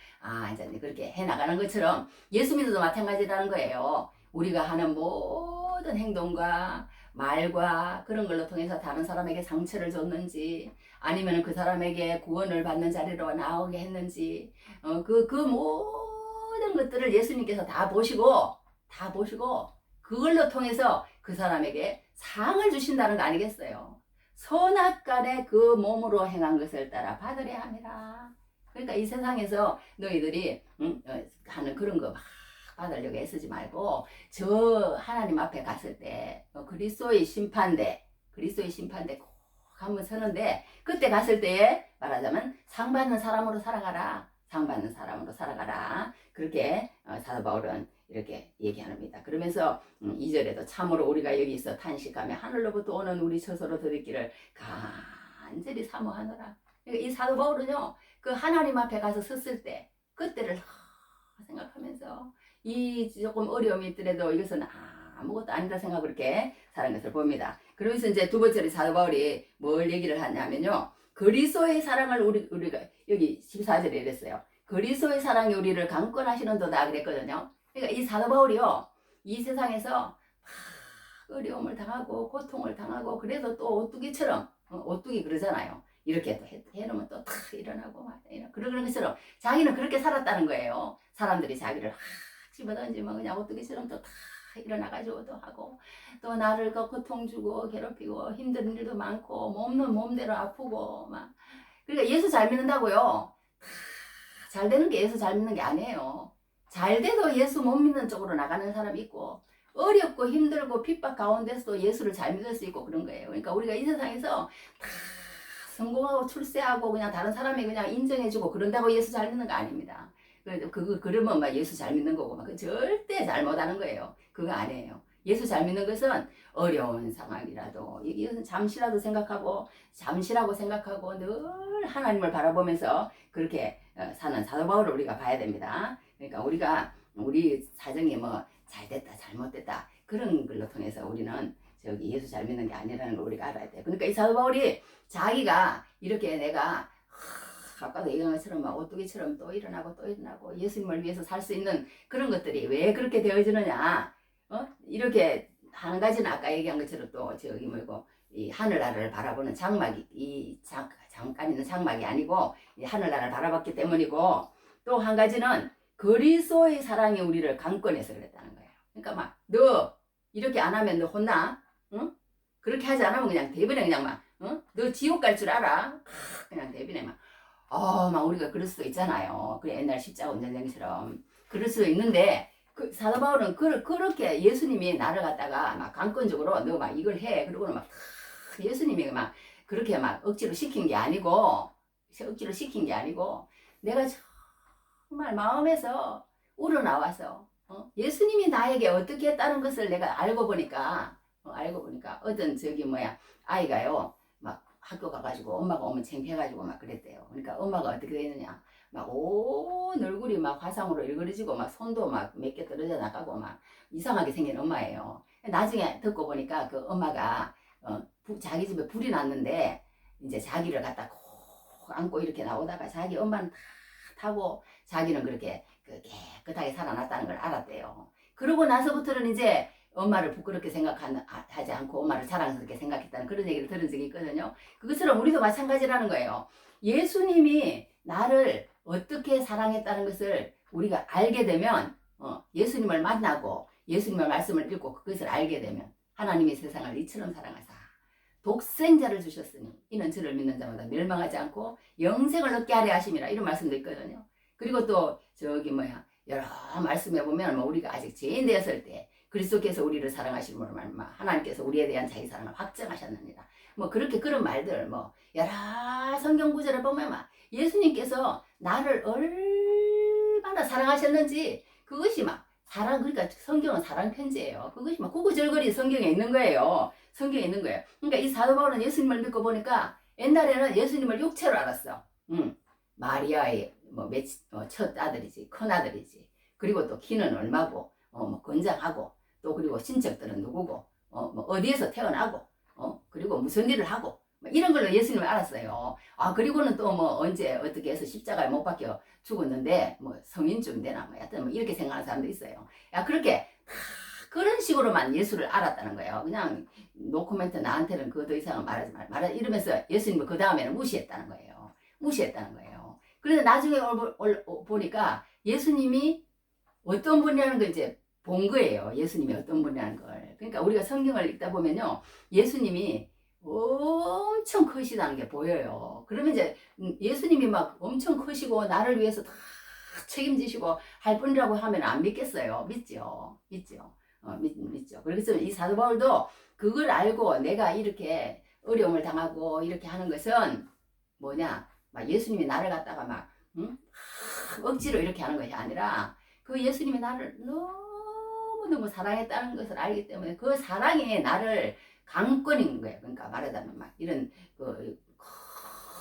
그렇게 해나가는 것처럼 예수 믿어도 마찬가지라는 거예요. 우리가 하는 모든 행동과 말과 그런 걸로 통해서 다른 사람에게 상처를 줬는지 아니면 그 사람에게 구원을 받는 자리로 나오게 했는지 그 모든 것들을 예수님께서 다 보시고 그걸로 통해서 그 사람에게 상을 주신다는 거 아니겠어요. 선악간에 그 몸으로 행한 것을 따라 받으려 함이라. 그러니까 이 세상에서 너희들이 하는 그런 거 막 받으려고 애쓰지 말고 저 하나님 앞에 갔을 때 그리스도의 심판대 꼭 한번 서는데 그때 갔을 때 말하자면 상 받는 사람으로 살아가라. 그렇게 사도 바울은 이렇게 얘기합니다. 그러면서 2절에도 참으로 우리가 여기서 탄식하며 하늘로부터 오는 우리 처소로 들이기를 간절히 사모하노라. 그러니까 이 사도 바울은요 그 하나님 앞에 가서 섰을 때 그때를 생각하면서 이 조금 어려움이 있더라도 이것은 아무것도 아니다 생각으로 이렇게 사는 것을 봅니다. 그러면서 두 번째로 사도 바울이 뭘 얘기를 하냐면요. 그리스도의 사랑을 우리가 여기 14절에 이랬어요. 그리스도의 사랑이 우리를 강권하시는도다 그랬거든요. 그러니까 이 사도 바울이요. 이 세상에서 어려움을 당하고 고통을 당하고 그래도 또 오뚜기처럼 오뚜기 그러잖아요. 이렇게 또 해놓으면 또 탁 일어나고 막 그런 것처럼 자기는 그렇게 살았다는 거예요. 사람들이 자기를 확 집어던지면 그냥 오뚜기처럼 또 탁 일어나가지고 또 하고 또 나를 그 고통 주고 괴롭히고 힘든 일도 많고 몸은 몸대로 아프고 막 그러니까 예수 잘 믿는다고요. 잘 되는 게 예수 잘 믿는 게 아니에요. 잘 돼도 예수 못 믿는 쪽으로 나가는 사람이 있고 어렵고 힘들고 핍박 가운데서도 예수를 잘 믿을 수 있고 그런 거예요. 그러니까 우리가 이 세상에서 다 성공하고 출세하고 그냥 다른 사람이 그냥 인정해주고 그런다고 예수 잘 믿는 거 아닙니다. 그러면 막 예수 잘 믿는 거고 막 절대 잘못하는 거예요. 그거 아니에요. 예수 잘 믿는 것은 어려운 상황이라도 이것은 잠시라도 생각하고 잠시라고 생각하고 늘 하나님을 바라보면서 그렇게 사는 사도 바울을 우리가 봐야 됩니다. 그러니까 우리 사정이 뭐 잘됐다 잘못됐다 그런 걸로 통해서 우리는 저기 예수 잘 믿는 게 아니라는 걸 우리가 알아야 돼요. 그러니까 이 사도 바울이 자기가 이렇게 내가 아까도 얘기한 것처럼 막 오뚜기처럼 또 일어나고 예수님을 위해서 살 수 있는 그런 것들이 왜 그렇게 되어지느냐 이렇게 한 가지는 아까 얘기한 것처럼 또 저기 뭐고 이 하늘나라를 바라보는 장막이 잠깐 있는 장막이 아니고 이 하늘나라를 바라봤기 때문이고 또 한 가지는 그리스도의 사랑이 우리를 강권해서 그랬다는 거예요. 그러니까 막 너 이렇게 안 하면 너 혼나? 응? 그렇게 하지 않으면 그냥 대변에 그냥 막 너 지옥 갈 줄 알아? 그냥 대변에 막 우리가 그럴 수도 있잖아요. 그 옛날 십자가 운전장처럼 그럴 수도 있는데 그 사도 바울은 그렇게 예수님이 나를 갖다가 막 강권적으로 너 막 이걸 해 그러고는 막 예수님이 막 그렇게 막 억지로 시킨 게 아니고 내가 정말 마음에서 우러나와서 예수님이 나에게 어떻게 했다는 것을 내가 알고 보니까 어떤 저기 아이가요 막 학교 가가지고 엄마가 오면 창피해가지고 막 그랬대요. 그러니까 엄마가 어떻게 되느냐 막 온 얼굴이 막 화상으로 일그러지고 막 손도 막 몇 개 떨어져 나가고 막 이상하게 생긴 엄마예요. 나중에 듣고 보니까 그 엄마가 자기 집에 불이 났는데 이제 자기를 갖다 콕 안고 이렇게 나오다가 자기 엄마는 다 타고 자기는 그렇게 깨끗하게 살아났다는 걸 알았대요. 그러고 나서부터는 이제 엄마를 부끄럽게 생각하지 않고 엄마를 사랑스럽게 생각했다는 그런 얘기를 들은 적이 있거든요. 그것처럼 우리도 마찬가지라는 거예요. 예수님이 나를 어떻게 사랑했다는 것을 우리가 알게 되면 예수님을 만나고 예수님의 말씀을 읽고 그것을 알게 되면 하나님이 세상을 이처럼 사랑하사 독생자를 주셨으니 이는 저를 믿는 자마다 멸망하지 않고 영생을 얻게 하려 하심이라 이런 말씀도 있거든요. 그리고 또 저기 여러 말씀에 보면 우리가 아직 죄인 되었을 때 그리스도께서 우리를 사랑하시므로 하나님께서 우리에 대한 자기 사랑을 확증하셨느니라. 그렇게 그런 말들 여러 성경 구절을 보면 예수님께서 나를 얼마나 사랑하셨는지 그것이 사랑 그러니까 성경은 사랑 편지예요. 그것이 구구절절히 성경에 있는 거예요. 성경에 있는 거예요. 그러니까 이 사도 바울은 예수님을 믿고 보니까 옛날에는 예수님을 육체로 알았어. 마리아의 첫 아들이지, 큰 아들이지. 그리고 또 키는 얼마고, 건장하고, 또 그리고 친척들은 누구고, 어디에서 태어나고, 그리고 무슨 일을 하고, 이런 걸로 예수님을 알았어요. 그리고는 또 언제 어떻게 해서 십자가에 못 박혀 죽었는데, 성인쯤 되나, 하여튼 이렇게 생각하는 사람도 있어요. 그렇게 그런 식으로만 예수를 알았다는 거예요. 그냥 노코멘트 나한테는 그거 더 이상은 말하지 말아 이러면서 예수님을 그 다음에는 무시했다는 거예요. 그래서 나중에 보니까 예수님이 어떤 분이라는 걸 이제 본 거예요. 예수님이 어떤 분이라는 걸. 그러니까 우리가 성경을 읽다 보면요. 예수님이 엄청 크시다는 게 보여요. 그러면 이제 예수님이 엄청 크시고 나를 위해서 다 책임지시고 할 분이라고 하면 안 믿겠어요. 믿죠. 그래서 이 사도 바울도 그걸 알고 내가 이렇게 어려움을 당하고 이렇게 하는 것은 예수님이 나를 갖다가 억지로 이렇게 하는 것이 아니라 그 예수님이 나를 너무너무 사랑했다는 것을 알기 때문에 그 사랑이 나를 강권인 거예요. 그러니까 말하자면 이런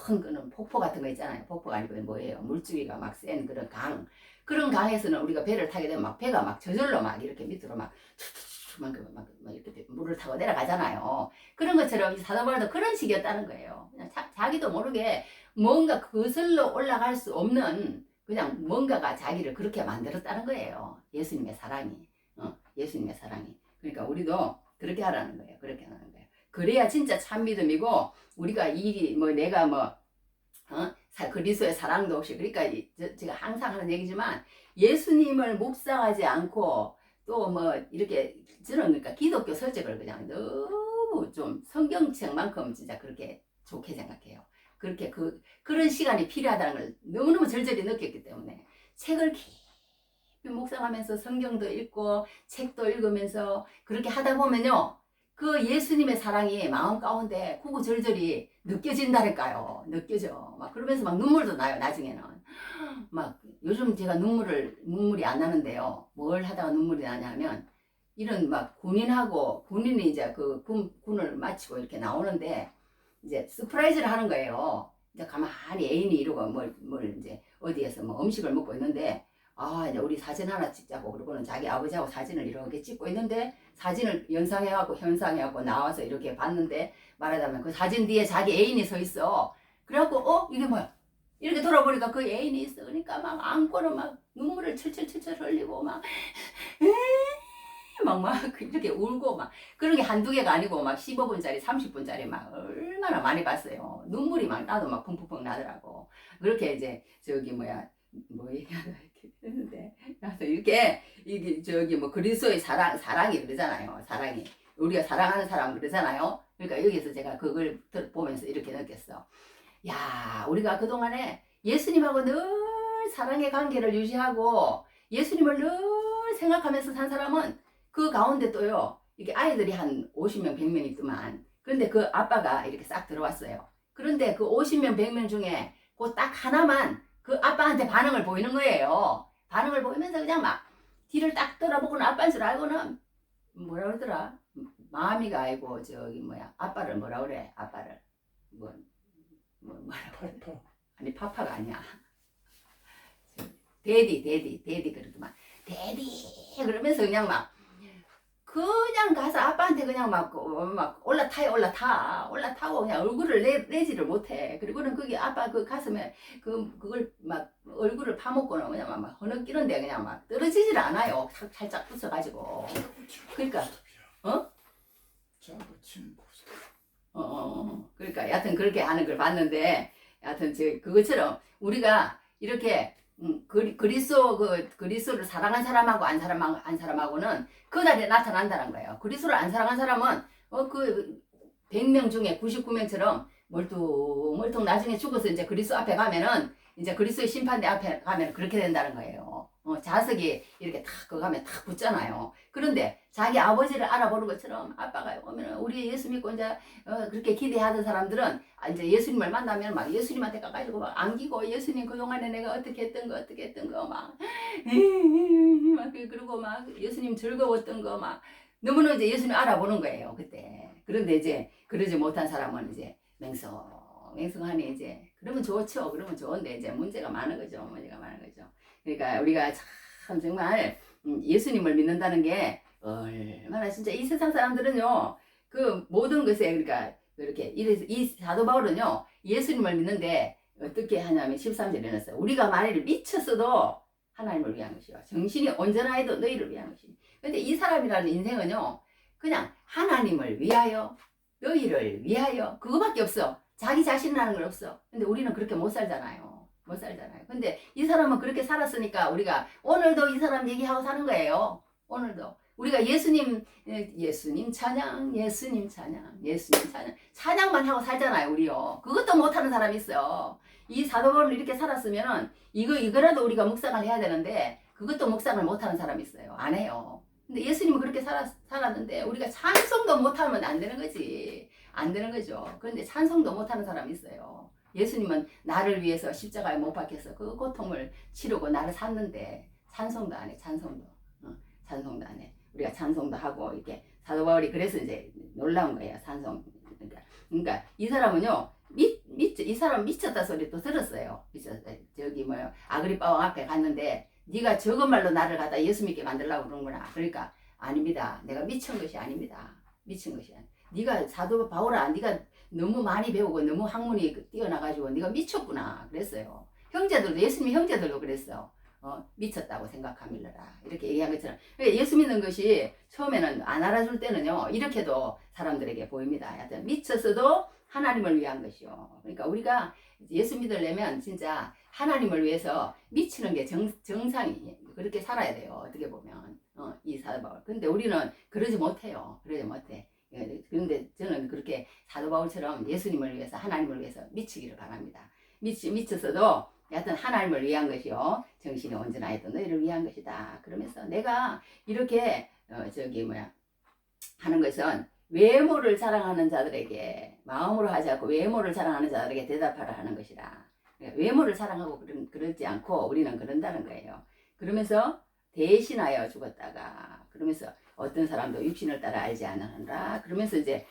큰 그런 폭포 같은 거 있잖아요. 폭포가 아니고 뭐예요? 물줄기가 센 그런 강. 그런 강에서는 우리가 배를 타게 되면 배가 저절로 이렇게 밑으로 이렇게 물을 타고 내려가잖아요. 그런 것처럼 이 사도 바울도 그런 식이었다는 거예요. 그냥 자기도 모르게 뭔가 거슬러 올라갈 수 없는 그냥 뭔가가 자기를 그렇게 만들었다는 거예요. 예수님의 사랑이. 그러니까 우리도 그렇게 하라는 거예요. 그렇게 하는 거예요. 그래야 진짜 참 믿음이고 우리가 이 뭐 내가 뭐 그리스도의 사랑도 없이 그러니까 제가 항상 하는 얘기지만 예수님을 묵상하지 않고 또 뭐 이렇게 저는 그러니까 기독교 설적을 그냥 너무 좀 성경책만큼 진짜 그렇게 좋게 생각해요. 그렇게 그런 시간이 필요하다는 걸 너무너무 절절히 느꼈기 때문에 책을 깊이 묵상하면서 성경도 읽고 책도 읽으면서 그렇게 하다 보면요. 그 예수님의 사랑이 마음 가운데 구구절절히 느껴진다니까요. 느껴져. 막 그러면서 막 눈물도 나요. 나중에는. 막 요즘 제가 눈물이 안 나는데요. 뭘 하다가 눈물이 나냐면 이런 막 군인이 이제 그 군을 마치고 이렇게 나오는데 이제 서프라이즈를 하는 거예요. 이제 가만히 애인이 이러고 뭘 이제 어디에서 뭐 음식을 먹고 있는데 이제 우리 사진 하나 찍자고 그러고는 자기 아버지하고 사진을 이렇게 찍고 있는데 사진을 현상해갖고 나와서 이렇게 봤는데 말하자면 그 사진 뒤에 자기 애인이 서 있어. 그래갖고 이게 뭐야? 이렇게 돌아보니까 그 애인이 있어. 그러니까 막 안고는 막 눈물을 철철철철 흘리고 막 이렇게 울고 막 그런 게 한두 개가 아니고 막 15분짜리 30분짜리 막 얼마나 많이 봤어요. 눈물이 막 나도 막 펑펑펑 나더라고. 그렇게 이제 뭐 얘기하다 이렇게 했는데 그래서 이게 저기 뭐 그리스도의 사랑이 그러잖아요. 사랑이 우리가 사랑하는 사람 그러잖아요. 그러니까 여기서 제가 그걸 보면서 이렇게 느꼈어. 야, 우리가 그동안에 예수님하고 늘 사랑의 관계를 유지하고 예수님을 늘 생각하면서 산 사람은 그 가운데 또요, 이게 아이들이 한 50명, 100명 있더만. 그런데 그 아빠가 이렇게 싹 들어왔어요. 그런데 그 50명, 100명 중에 그 딱 하나만 그 아빠한테 반응을 보이는 거예요. 반응을 보이면서 그냥 막 뒤를 딱 돌아보고는 아빠인 줄 알고는 뭐라 그러더라? 마미가 아니고 아빠를 뭐라 그래? 아빠를 뭐라고 그래? 아니 파파가 아니야. 데디 그러더만. 데디 그러면서 그냥 가서 아빠한테 그냥 막 올라타고 그냥 얼굴을 내지를 못해. 그리고는 그게 아빠 그 가슴에 그걸 막 얼굴을 파묻고는 그냥 막 허느끼는데 그냥 막 떨어지질 않아요. 살짝 부숴가지고. 그러니까 그러니까 여하튼 그렇게 하는 걸 봤는데 여하튼 그것처럼 우리가 이렇게 그리스도를 사랑한 사람하고 안 사람하고는 그날에 나타난다는 거예요. 그리스도를 안 사랑한 사람은 그 100명 중에 99명처럼 멀뚱멀뚱 나중에 죽어서 이제 그리스도 앞에 가면은 이제 그리스도의 심판대 앞에 가면 그렇게 된다는 거예요. 자석이 이렇게 탁 그거 가면 탁 붙잖아요. 그런데 자기 아버지를 알아보는 것처럼 아빠가 오면 우리 예수 믿고 이제 그렇게 기대하던 사람들은 이제 예수님을 만나면 막 예수님한테 가가지고 막 안기고 예수님 그동안에 내가 어떻게 했던 거 막 그리고 막 예수님 즐거웠던 거 막 너무나 이제 예수님 알아보는 거예요 그때. 그런데 이제 그러지 못한 사람은 이제 맹성하니 이제 그러면 좋죠. 그러면 좋은데 이제 문제가 많은 거죠. 그러니까 우리가 참 정말 예수님을 믿는다는 게 얼마나 진짜 이 세상 사람들은요 그 모든 것에 그러니까 그렇게 이 사도 바울은요 예수님을 믿는데 어떻게 하냐면 13절에 넣었어요. 우리가 만일 미쳤어도 하나님을 위한 것이요 정신이 온전하여도 너희를 위한 것이니. 근데 이 사람이라는 인생은요 그냥 하나님을 위하여 너희를 위하여 그거밖에 없어. 자기 자신이라는 건 없어. 근데 우리는 그렇게 못 살잖아요. 근데 이 사람은 그렇게 살았으니까 우리가 오늘도 이 사람 얘기하고 사는 거예요. 오늘도 우리가 예수님 찬양 찬양만 하고 살잖아요. 우리요. 그것도 못하는 사람이 있어요. 이 사도 바울은 이렇게 살았으면은 이거라도 우리가 묵상을 해야 되는데 그것도 묵상을 못하는 사람이 있어요. 안 해요. 근데 예수님은 그렇게 살았는데 우리가 찬송도 못하면 안 되는 거지. 안 되는 거죠. 그런데 찬송도 못하는 사람이 있어요. 예수님은 나를 위해서 십자가에 못 박혀서 그 고통을 치르고 나를 샀는데 찬송도 안 해. 찬송도 안 해. 우리가 찬송도 하고 이렇게 사도 바울이 그래서 이제 놀라운 거예요. 찬송. 그러니까 이 사람은요 이 사람 미쳤다 소리 또 들었어요. 미쳤다. 아그리빠 왕 앞에 갔는데 네가 저것말로 나를 갖다 예수 믿게 만들려고 그러는구나. 그러니까 아닙니다. 내가 미친 것이 아닙니다. 네가 사도 바울아, 네가 너무 많이 배우고 너무 학문이 뛰어나가지고 네가 미쳤구나 그랬어요. 형제들도 예수님 형제들도 그랬어. 미쳤다고 생각함일러라. 이렇게 얘기한 것처럼 예수 믿는 것이 처음에는 안 알아줄 때는요 이렇게도 사람들에게 보입니다. 하여튼 미쳤어도 하나님을 위한 것이요. 그러니까 우리가 예수 믿으려면 진짜 하나님을 위해서 미치는 게 정상이 그렇게 살아야 돼요. 어떻게 보면 이 사도 바울. 근데 우리는 그러지 못해요. 그러지 못해. 그런데 저는 그렇게 사도 바울처럼 예수님을 위해서 하나님을 위해서 미치기를 바랍니다. 미쳤어도 여하튼 하나님을 위한 것이요 정신이 온전하였던 너희를 위한 것이다. 그러면서 내가 이렇게 하는 것은 외모를 자랑하는 자들에게 마음으로 하지 않고 외모를 자랑하는 자들에게 대답하라 하는 것이라. 외모를 자랑하고 그러지 않고 우리는 그런다는 거예요. 그러면서 대신하여 죽었다가 그러면서 어떤 사람도 육신을 따라 알지 않으라. 그러면서 이제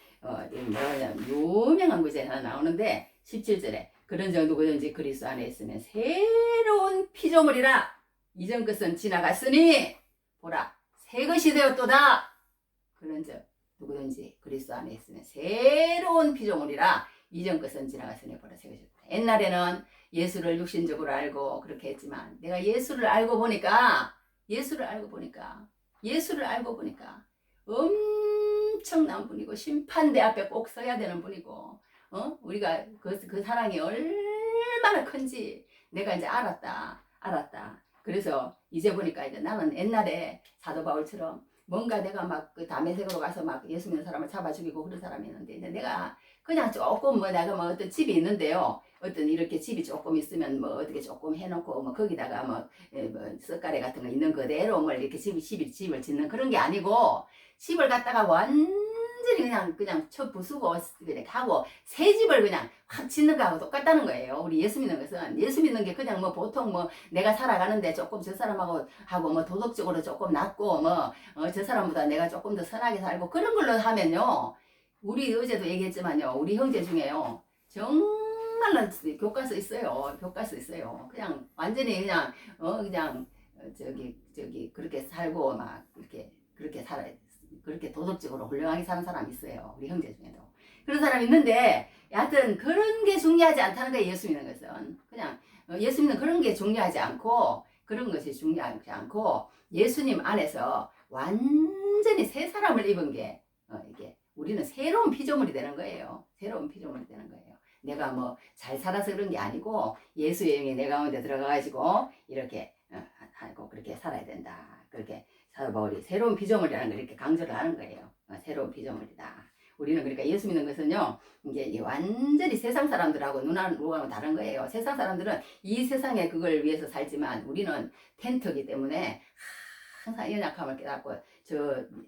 유명한 구절이 하나 나오는데 17절에 그런 정도 그런지 그리스도 안에 있으면 새로운 피조물이라. 이전 것은 지나갔으니 보라 새 것이 되었도다. 그런즉 누구든지 그리스도 안에 있으면 새로운 피조물이라. 이전 것은 지나갔으니 보라 새 것이 되었다. 옛날에는 예수를 육신적으로 알고 그렇게 했지만 내가 예수를 알고 보니까 엄청난 분이고 심판대 앞에 꼭 서야 되는 분이고 우리가 그 사랑이 얼마나 큰지 내가 이제 알았다. 그래서 이제 보니까 이제 나는 옛날에 사도 바울처럼 뭔가 내가 막 그 다메섹으로 가서 막 예수 믿는 사람을 잡아 죽이고 그런 사람이 있는데 이제 내가 그냥 조금 내가 어떤 집이 있는데요. 어떤 이렇게 집이 조금 있으면 어떻게 조금 해놓고 거기다가 석가래 같은 거 있는 그대로 이렇게 집을 짓는 그런 게 아니고 집을 갖다가 완전히 그냥 쳐 부수고 이렇게 하고 새 집을 그냥 확 짓는 거하고 똑같다는 거예요. 우리 예수 믿는 것은 예수 믿는 게 그냥 보통 내가 살아가는데 조금 저 사람하고 도덕적으로 조금 낮고 저 사람보다 내가 조금 더 선하게 살고 그런 걸로 하면요. 우리 어제도 얘기했지만요. 우리 형제 중에요. 정말로 교과서 있어요. 그냥 완전히 그냥 그렇게 살고 그렇게 살아요. 그렇게 도덕적으로 훌륭하게 사는 사람이 있어요. 우리 형제 중에도. 그런 사람이 있는데 여하튼 그런 게 중요하지 않다는 거예요. 예수 믿는 것은. 그냥 예수 믿는 그런 게 중요하지 않고 그런 것이 중요하지 않고 예수님 안에서 완전히 새 사람을 입은 게 이게 우리는 새로운 피조물이 되는 거예요. 내가 잘 살아서 그런 게 아니고 예수의 영이 내 가운데 들어가가지고 이렇게 하고 그렇게 살아야 된다. 그렇게 사도 바울이 새로운 피조물이라는 걸 이렇게 강조를 하는 거예요. 새로운 피조물이다. 우리는 그러니까 예수 믿는 것은요, 이제 완전히 세상 사람들하고 눈하고 다른 거예요. 세상 사람들은 이 세상에 그걸 위해서 살지만 우리는 텐트이기 때문에 항상 연약함을 깨닫고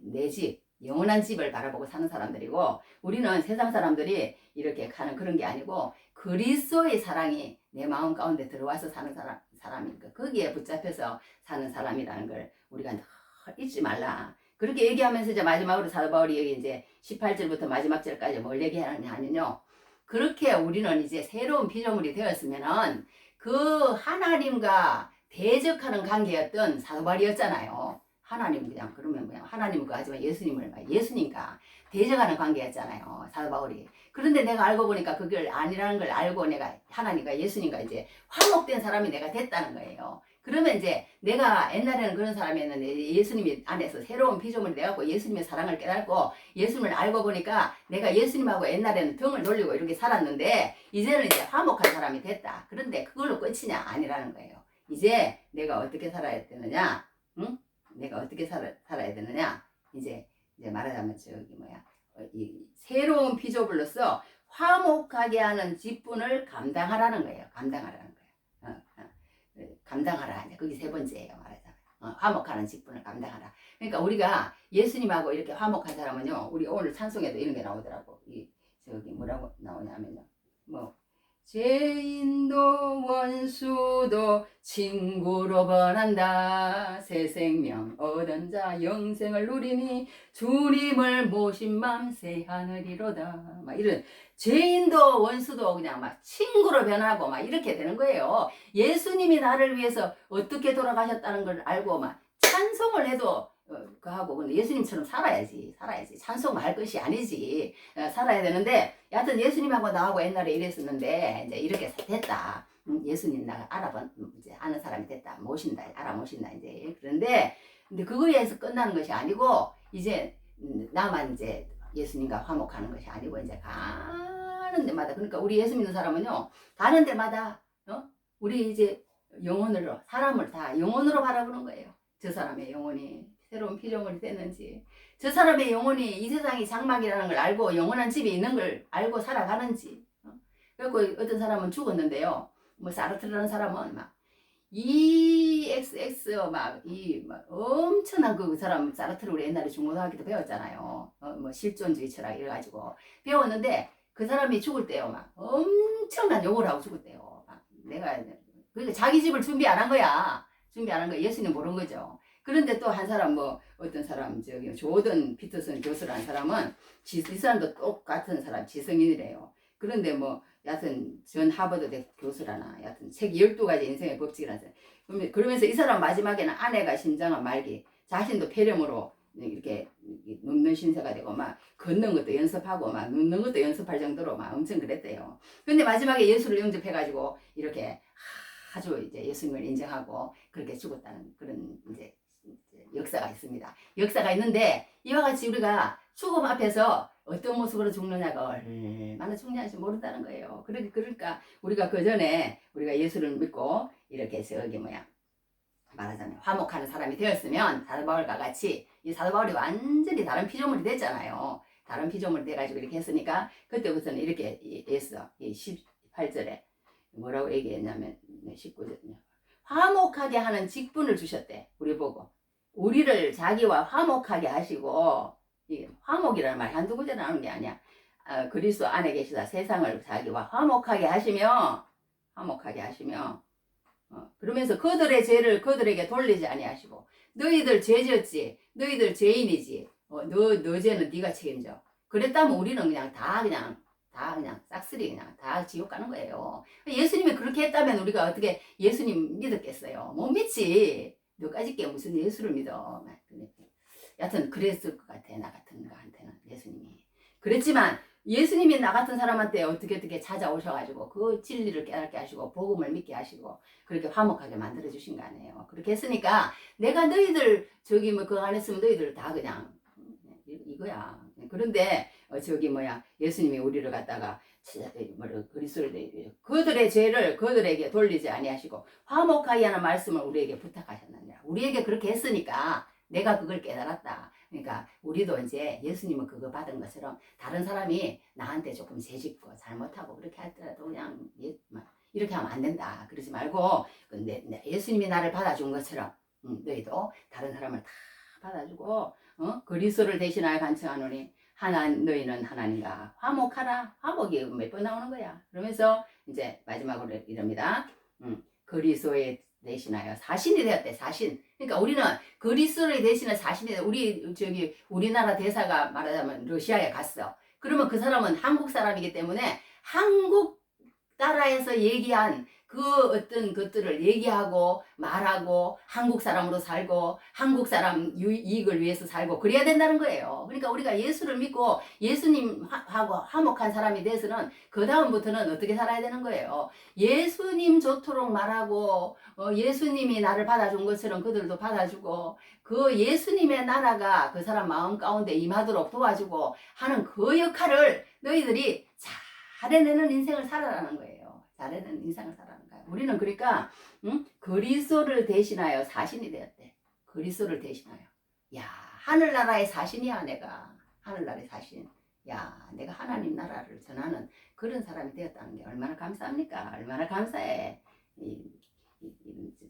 내 집, 영원한 집을 바라보고 사는 사람들이고 우리는 세상 사람들이 이렇게 가는 그런 게 아니고 그리스도의 사랑이 내 마음 가운데 들어와서 사는 사람이니까 거기에 붙잡혀서 사는 사람이라는 걸 우리가 늘 잊지 말라. 그렇게 얘기하면서 이제 마지막으로 사도 바울이 여기 이제 18절부터 마지막 절까지 뭘 얘기하느냐면요. 그렇게 우리는 이제 새로운 피조물이 되었으면은 그 하나님과 대적하는 관계였던 사도 바울이었잖아요. 하나님 그러면 하나님은 하지만 예수님과 대적하는 관계였잖아요. 사도 바울이. 그런데 내가 알고 보니까 그걸 아니라는 걸 알고 내가 하나님과 예수님과 이제 화목된 사람이 내가 됐다는 거예요. 그러면 이제 내가 옛날에는 그런 사람이었는데 예수님이 안에서 새로운 피조물이 돼갖고 예수님의 사랑을 깨닫고 예수님을 알고 보니까 내가 예수님하고 옛날에는 등을 돌리고 이렇게 살았는데 이제는 이제 화목한 사람이 됐다. 그런데 그걸로 끝이냐? 아니라는 거예요. 이제 내가 어떻게 살아야 되느냐? 응? 내가 어떻게 살아야 되느냐? 이제 말하자면 이 새로운 피조물로서 화목하게 하는 직분을 감당하라는 거예요. 감당하라. 이제 그게 세 번째예요. 말하자면 화목하는 직분을 감당하라. 그러니까 우리가 예수님하고 이렇게 화목한 사람은요. 우리 오늘 찬송에도 이런 게 나오더라고. 뭐라고 나오냐면요. 죄인도 원수도 친구로 변한다. 새 생명 얻은 자 영생을 누리니 주님을 모신 맘 새하늘이로다. 이런 죄인도 원수도 그냥 친구로 변하고 이렇게 되는 거예요. 예수님이 나를 위해서 어떻게 돌아가셨다는 걸 알고 찬송을 해도 하고 근데 예수님처럼 살아야지 찬송할 것이 아니지 살아야 되는데 여하튼 예수님하고 나하고 옛날에 이랬었는데 이제 이렇게 됐다. 예수님 나 알아본 이제 아는 사람이 됐다 모신다 알아 모신다 이제 그런데 근데 그거에서 끝나는 것이 아니고 이제 나만 이제 예수님과 화목하는 것이 아니고 이제 가는 데마다 그러니까 우리 예수 믿는 사람은요 가는 데마다 우리 이제 영혼으로 사람을 다 영혼으로 바라보는 거예요. 저 사람의 영혼이 새로운 피조물이 됐는지 저 사람의 영혼이 이 세상이 장막이라는 걸 알고 영원한 집에 있는 걸 알고 살아가는지 그리고 어떤 사람은 죽었는데요. 뭐 사르트르라는 사람은 막 EXX 막 엄청난 그 사람 사르트르 우리 옛날에 중고등학교 때 배웠잖아요. 뭐 실존주의 철학 이래가지고 배웠는데 그 사람이 죽을 때요 막 엄청난 욕을 하고 죽었대요. 막 내가 그러니까 자기 집을 준비 안 한 거야. 준비 안 한 거야. 예수님 모르는 거죠. 그런데 또 한 사람 뭐 어떤 사람 저기 조던 피터슨 교수라는 사람은 이 사람도 똑같은 사람 지성인이래요. 그런데 뭐 여하튼 전 하버드 교수라나 여하튼 책 12가지 인생의 법칙이라서 그러면서 이 사람 마지막에는 아내가 심장암 말기 자신도 폐렴으로 이렇게 눕는 신세가 되고 막 걷는 것도 연습하고 막 눕는 것도 연습할 정도로 막 엄청 그랬대요. 근데 마지막에 예수를 영접해가지고 이렇게 아주 이제 예수님을 인정하고 그렇게 죽었다는 그런 이제 역사가 있습니다. 역사가 있는데 이와 같이 우리가 죽음 앞에서 어떤 모습으로 죽느냐가 얼마나 중요한지 모른다는 거예요. 그러니까 우리가 그 전에 우리가 예수를 믿고 이렇게 저기 말하자면 화목하는 사람이 되었으면 사도 바울과 같이 이 사도 바울이 완전히 다른 피조물이 됐잖아요. 다른 피조물이 돼가지고 이렇게 했으니까 그때부터는 이렇게 했어. 이 18절에 뭐라고 얘기했냐면 19절 화목하게 하는 직분을 주셨대. 우리 보고 우리를 자기와 화목하게 하시고 이 화목이라는 말이 한두 구절 나오는 게 아니야. 그리스도 안에 계시다 세상을 자기와 화목하게 하시며 그러면서 그들의 죄를 그들에게 돌리지 아니하시고 너희들 죄졌지 너희들 죄인이지 너 죄는 네가 책임져. 그랬다면 우리는 그냥 다 싹쓸이 그냥 다 지옥 가는 거예요. 예수님이 그렇게 했다면 우리가 어떻게 예수님 믿었겠어요? 못 믿지. 너까지 게 무슨 예수를 믿어. 여하튼 그랬을 것 같아. 나 같은 거한테는 예수님이 그랬지만 예수님이 나 같은 사람한테 어떻게 찾아오셔가지고 그 진리를 깨닫게 하시고 복음을 믿게 하시고 그렇게 화목하게 만들어 주신 거 아니에요. 그렇게 했으니까 내가 너희들 저기 뭐 그거 안 했으면 너희들 다 그냥 이거야. 그런데 예수님이 우리를 갖다가 그리스도를 그들의 죄를 그들에게 돌리지 아니하시고 화목하게 하는 말씀을 우리에게 부탁하셨느니라. 우리에게 그렇게 했으니까 내가 그걸 깨달았다. 그러니까 우리도 이제 예수님은 그거 받은 것처럼 다른 사람이 나한테 조금 죄짓고 잘못하고 그렇게 하더라도 그냥 이렇게 하면 안 된다. 그러지 말고 예수님이 나를 받아준 것처럼 너희도 다른 사람을 다 받아주고 그리스도를 대신하여 간청하노니 너희는 하나님과 화목하라. 화목이 몇 번 나오는 거야. 그러면서 이제 마지막으로 이럽니다. 그리스도에 대신하여 사신이 되었대. 사신. 그러니까 우리는 그리스도를 대신해 사신이 우리나라 대사가 말하자면 러시아에 갔어. 그러면 그 사람은 한국 사람이기 때문에 한국 나라에서 얘기한 그 어떤 것들을 얘기하고 말하고 한국 사람으로 살고 한국 사람 이익을 위해서 살고 그래야 된다는 거예요. 그러니까 우리가 예수를 믿고 예수님하고 화목한 사람이 돼서는 그 다음부터는 어떻게 살아야 되는 거예요. 예수님 좋도록 말하고 예수님이 나를 받아준 것처럼 그들도 받아주고 그 예수님의 나라가 그 사람 마음 가운데 임하도록 도와주고 하는 그 역할을 너희들이 잘해내는 인생을 살아라는 거예요. 잘해내는 인생을 살아라는 거예요. 우리는 그러니까 그리스도를 대신하여 사신이 되었대. 그리스도를 대신하여. 야, 하늘나라의 사신이야 내가. 하늘나라의 사신. 야, 내가 하나님 나라를 전하는 그런 사람이 되었다는 게 얼마나 감사합니까? 얼마나 감사해.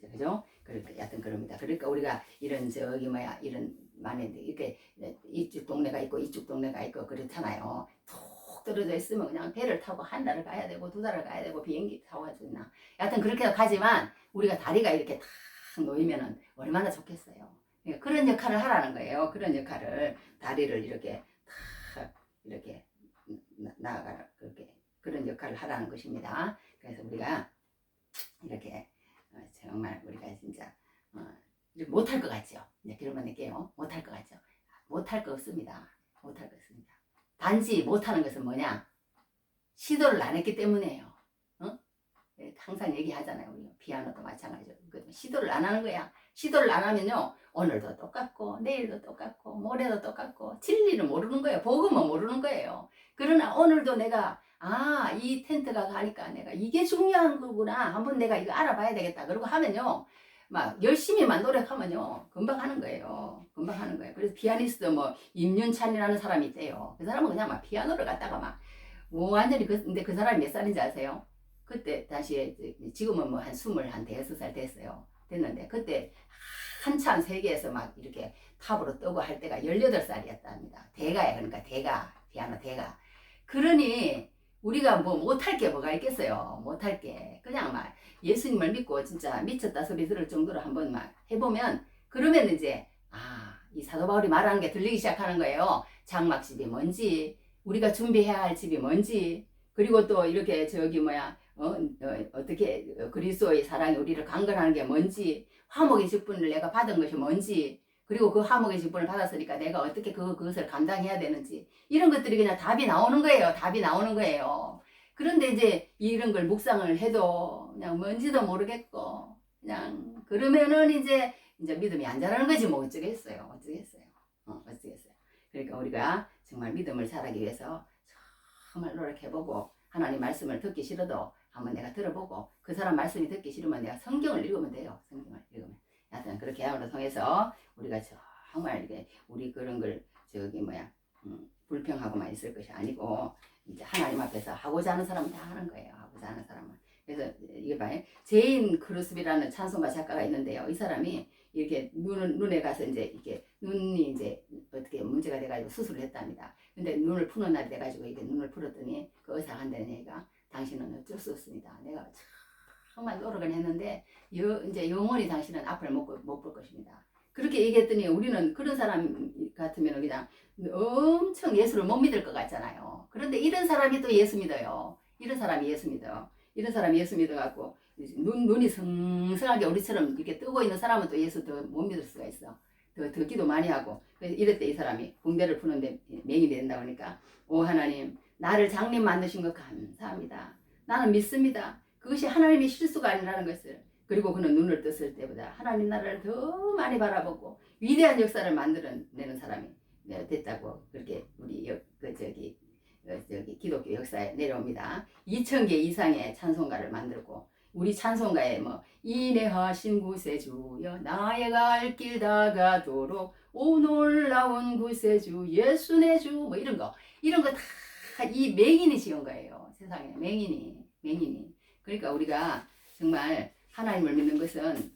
그죠? 그러니까 여하튼 그럽니다. 그러니까 우리가 이런 이런 만인데 이렇게 이쪽 동네가 있고 이쪽 동네가 있고 그렇잖아요. 떨어져 있으면 그냥 배를 타고 한 달을 가야 되고 두 달을 가야 되고 비행기 타고 갈 수 있나. 여하튼 그렇게 가지만 우리가 다리가 이렇게 탁 놓이면은 얼마나 좋겠어요. 그러니까 그런 역할을 하라는 거예요. 그런 역할을 다리를 이렇게 탁 이렇게 나아가라 그런 역할을 하라는 것입니다. 그래서 우리가 이렇게 정말 우리가 진짜 못할 것 같죠. 이제 그러면 느껴요. 못할 것 같죠. 못할 거 없습니다. 못할 거 없습니다. 단지 못하는 것은 뭐냐? 시도를 안 했기 때문에요. 항상 얘기하잖아요. 우리 피아노도 마찬가지로 시도를 안 하는 거야. 시도를 안 하면요 오늘도 똑같고 내일도 똑같고 모레도 똑같고 진리를 모르는 거예요. 복음은 모르는 거예요. 그러나 오늘도 내가 이 텐트가 가니까 내가 이게 중요한 거구나. 한번 내가 이거 알아봐야 되겠다. 그러고 하면요 막 열심히만 노력하면요 금방 하는 거예요. 금방 하는 거예요. 그래서 피아니스트 뭐 임윤찬이라는 사람이 있대요. 그 사람은 그냥 막 피아노를 갖다가 막 완전히 근데 그 사람이 몇 살인지 아세요? 그때 다시 지금은 뭐 한 25살 됐어요. 됐는데 그때 한참 세계에서 막 이렇게 탑으로 뜨고 할 때가 18살이었답니다. 대가야. 그러니까 대가, 피아노 대가. 그러니 우리가 뭐 못할 게 뭐가 있겠어요. 못할 게 그냥 막 예수님을 믿고 진짜 미쳤다 소리 들을 정도로 한번 막 해보면 그러면 이제 이 사도 바울이 말하는 게 들리기 시작하는 거예요. 장막집이 뭔지, 우리가 준비해야 할 집이 뭔지, 그리고 또 이렇게 어떻게 그리스도의 사랑이 우리를 강건하는 게 뭔지, 화목의 직분을 내가 받은 것이 뭔지, 그리고 그 화목의 직분을 받았으니까 내가 어떻게 그것을 감당해야 되는지, 이런 것들이 그냥 답이 나오는 거예요. 답이 나오는 거예요. 그런데 이제 이런 걸 묵상을 해도 그냥 뭔지도 모르겠고 그냥 그러면은 이제 믿음이 안 자라는 거지 뭐 어쩌겠어요. 어쩌겠어요. 그러니까 우리가 정말 믿음을 자라기 위해서 정말 노력해보고 하나님 말씀을 듣기 싫어도 한번 내가 들어보고 그 사람 말씀이 듣기 싫으면 내가 성경을 읽으면 돼요. 성경을 읽으면. 하여튼 그렇게 함으로 통해서 우리가 정말 이게 우리 그런 걸 불평하고만 있을 것이 아니고 이제 하나님 앞에서 하고자 하는 사람은 다 하는 거예요. 하고자 하는 사람은. 그래서 이게 봐요. 제인 크루스비라는 찬송가 작가가 있는데요. 이 사람이 이렇게 눈에 가서 이제 이렇게 눈이 이제 어떻게 문제가 돼가지고 수술을 했답니다. 근데 눈을 푸는 날이 돼가지고 이게 눈을 풀었더니 그 의사가 한다는 얘기가 당신은 어쩔 수 없습니다. 내가 정말 노력을 했는데 이제 영원히 당신은 앞을 못 볼 것입니다. 그렇게 얘기했더니 우리는 그런 사람 같으면 그냥 엄청 예수를 못 믿을 것 같잖아요. 그런데 이런 사람이 또 예수 믿어요. 이런 사람이 예수 믿어요. 이런 사람이 예수 믿어갖고 눈이 성성하게 우리처럼 이렇게 뜨고 있는 사람은 또 예수 더 못 믿을 수가 있어. 더 기도 많이 하고. 그래서 이럴 때 이 사람이 붕대를 푸는데 맹인이 된다 보니까 오 하나님 나를 장님 만드신 것 감사합니다. 나는 믿습니다. 그것이 하나님의 실수가 아니라는 것을. 그리고 그는 눈을 떴을 때보다 하나님 나라를 더 많이 바라보고 위대한 역사를 만들어내는 사람이 됐다고 그렇게 우리 기독교 역사에 내려옵니다. 2000개 이상의 찬송가를 만들고 우리 찬송가에 인내하신 구세주여 나의 갈 길 다가도록 오 놀라운 구세주 예수 내 주 이런 거 다 이 맹인이 지은 거예요. 세상에 맹인이 그러니까 우리가 정말 하나님을 믿는 것은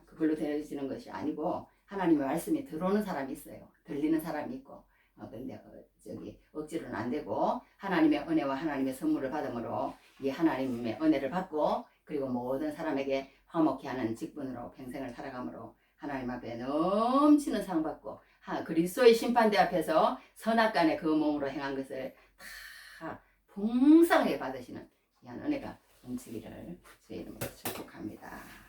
그걸로 되어지는 것이 아니고 하나님의 말씀이 들어오는 사람이 있어요. 들리는 사람이 있고 근데 억지로는 안 되고 하나님의 은혜와 하나님의 선물을 받음으로 이 하나님의 은혜를 받고 그리고 모든 사람에게 화목케 하는 직분으로 평생을 살아감으로 하나님 앞에 넘치는 상 받고 그리스도의 심판대 앞에서 선악간의 그 몸으로 행한 것을 다 풍성하게 받으시는 귀한 은혜가 넘치기를 주의 이름으로 축복합니다.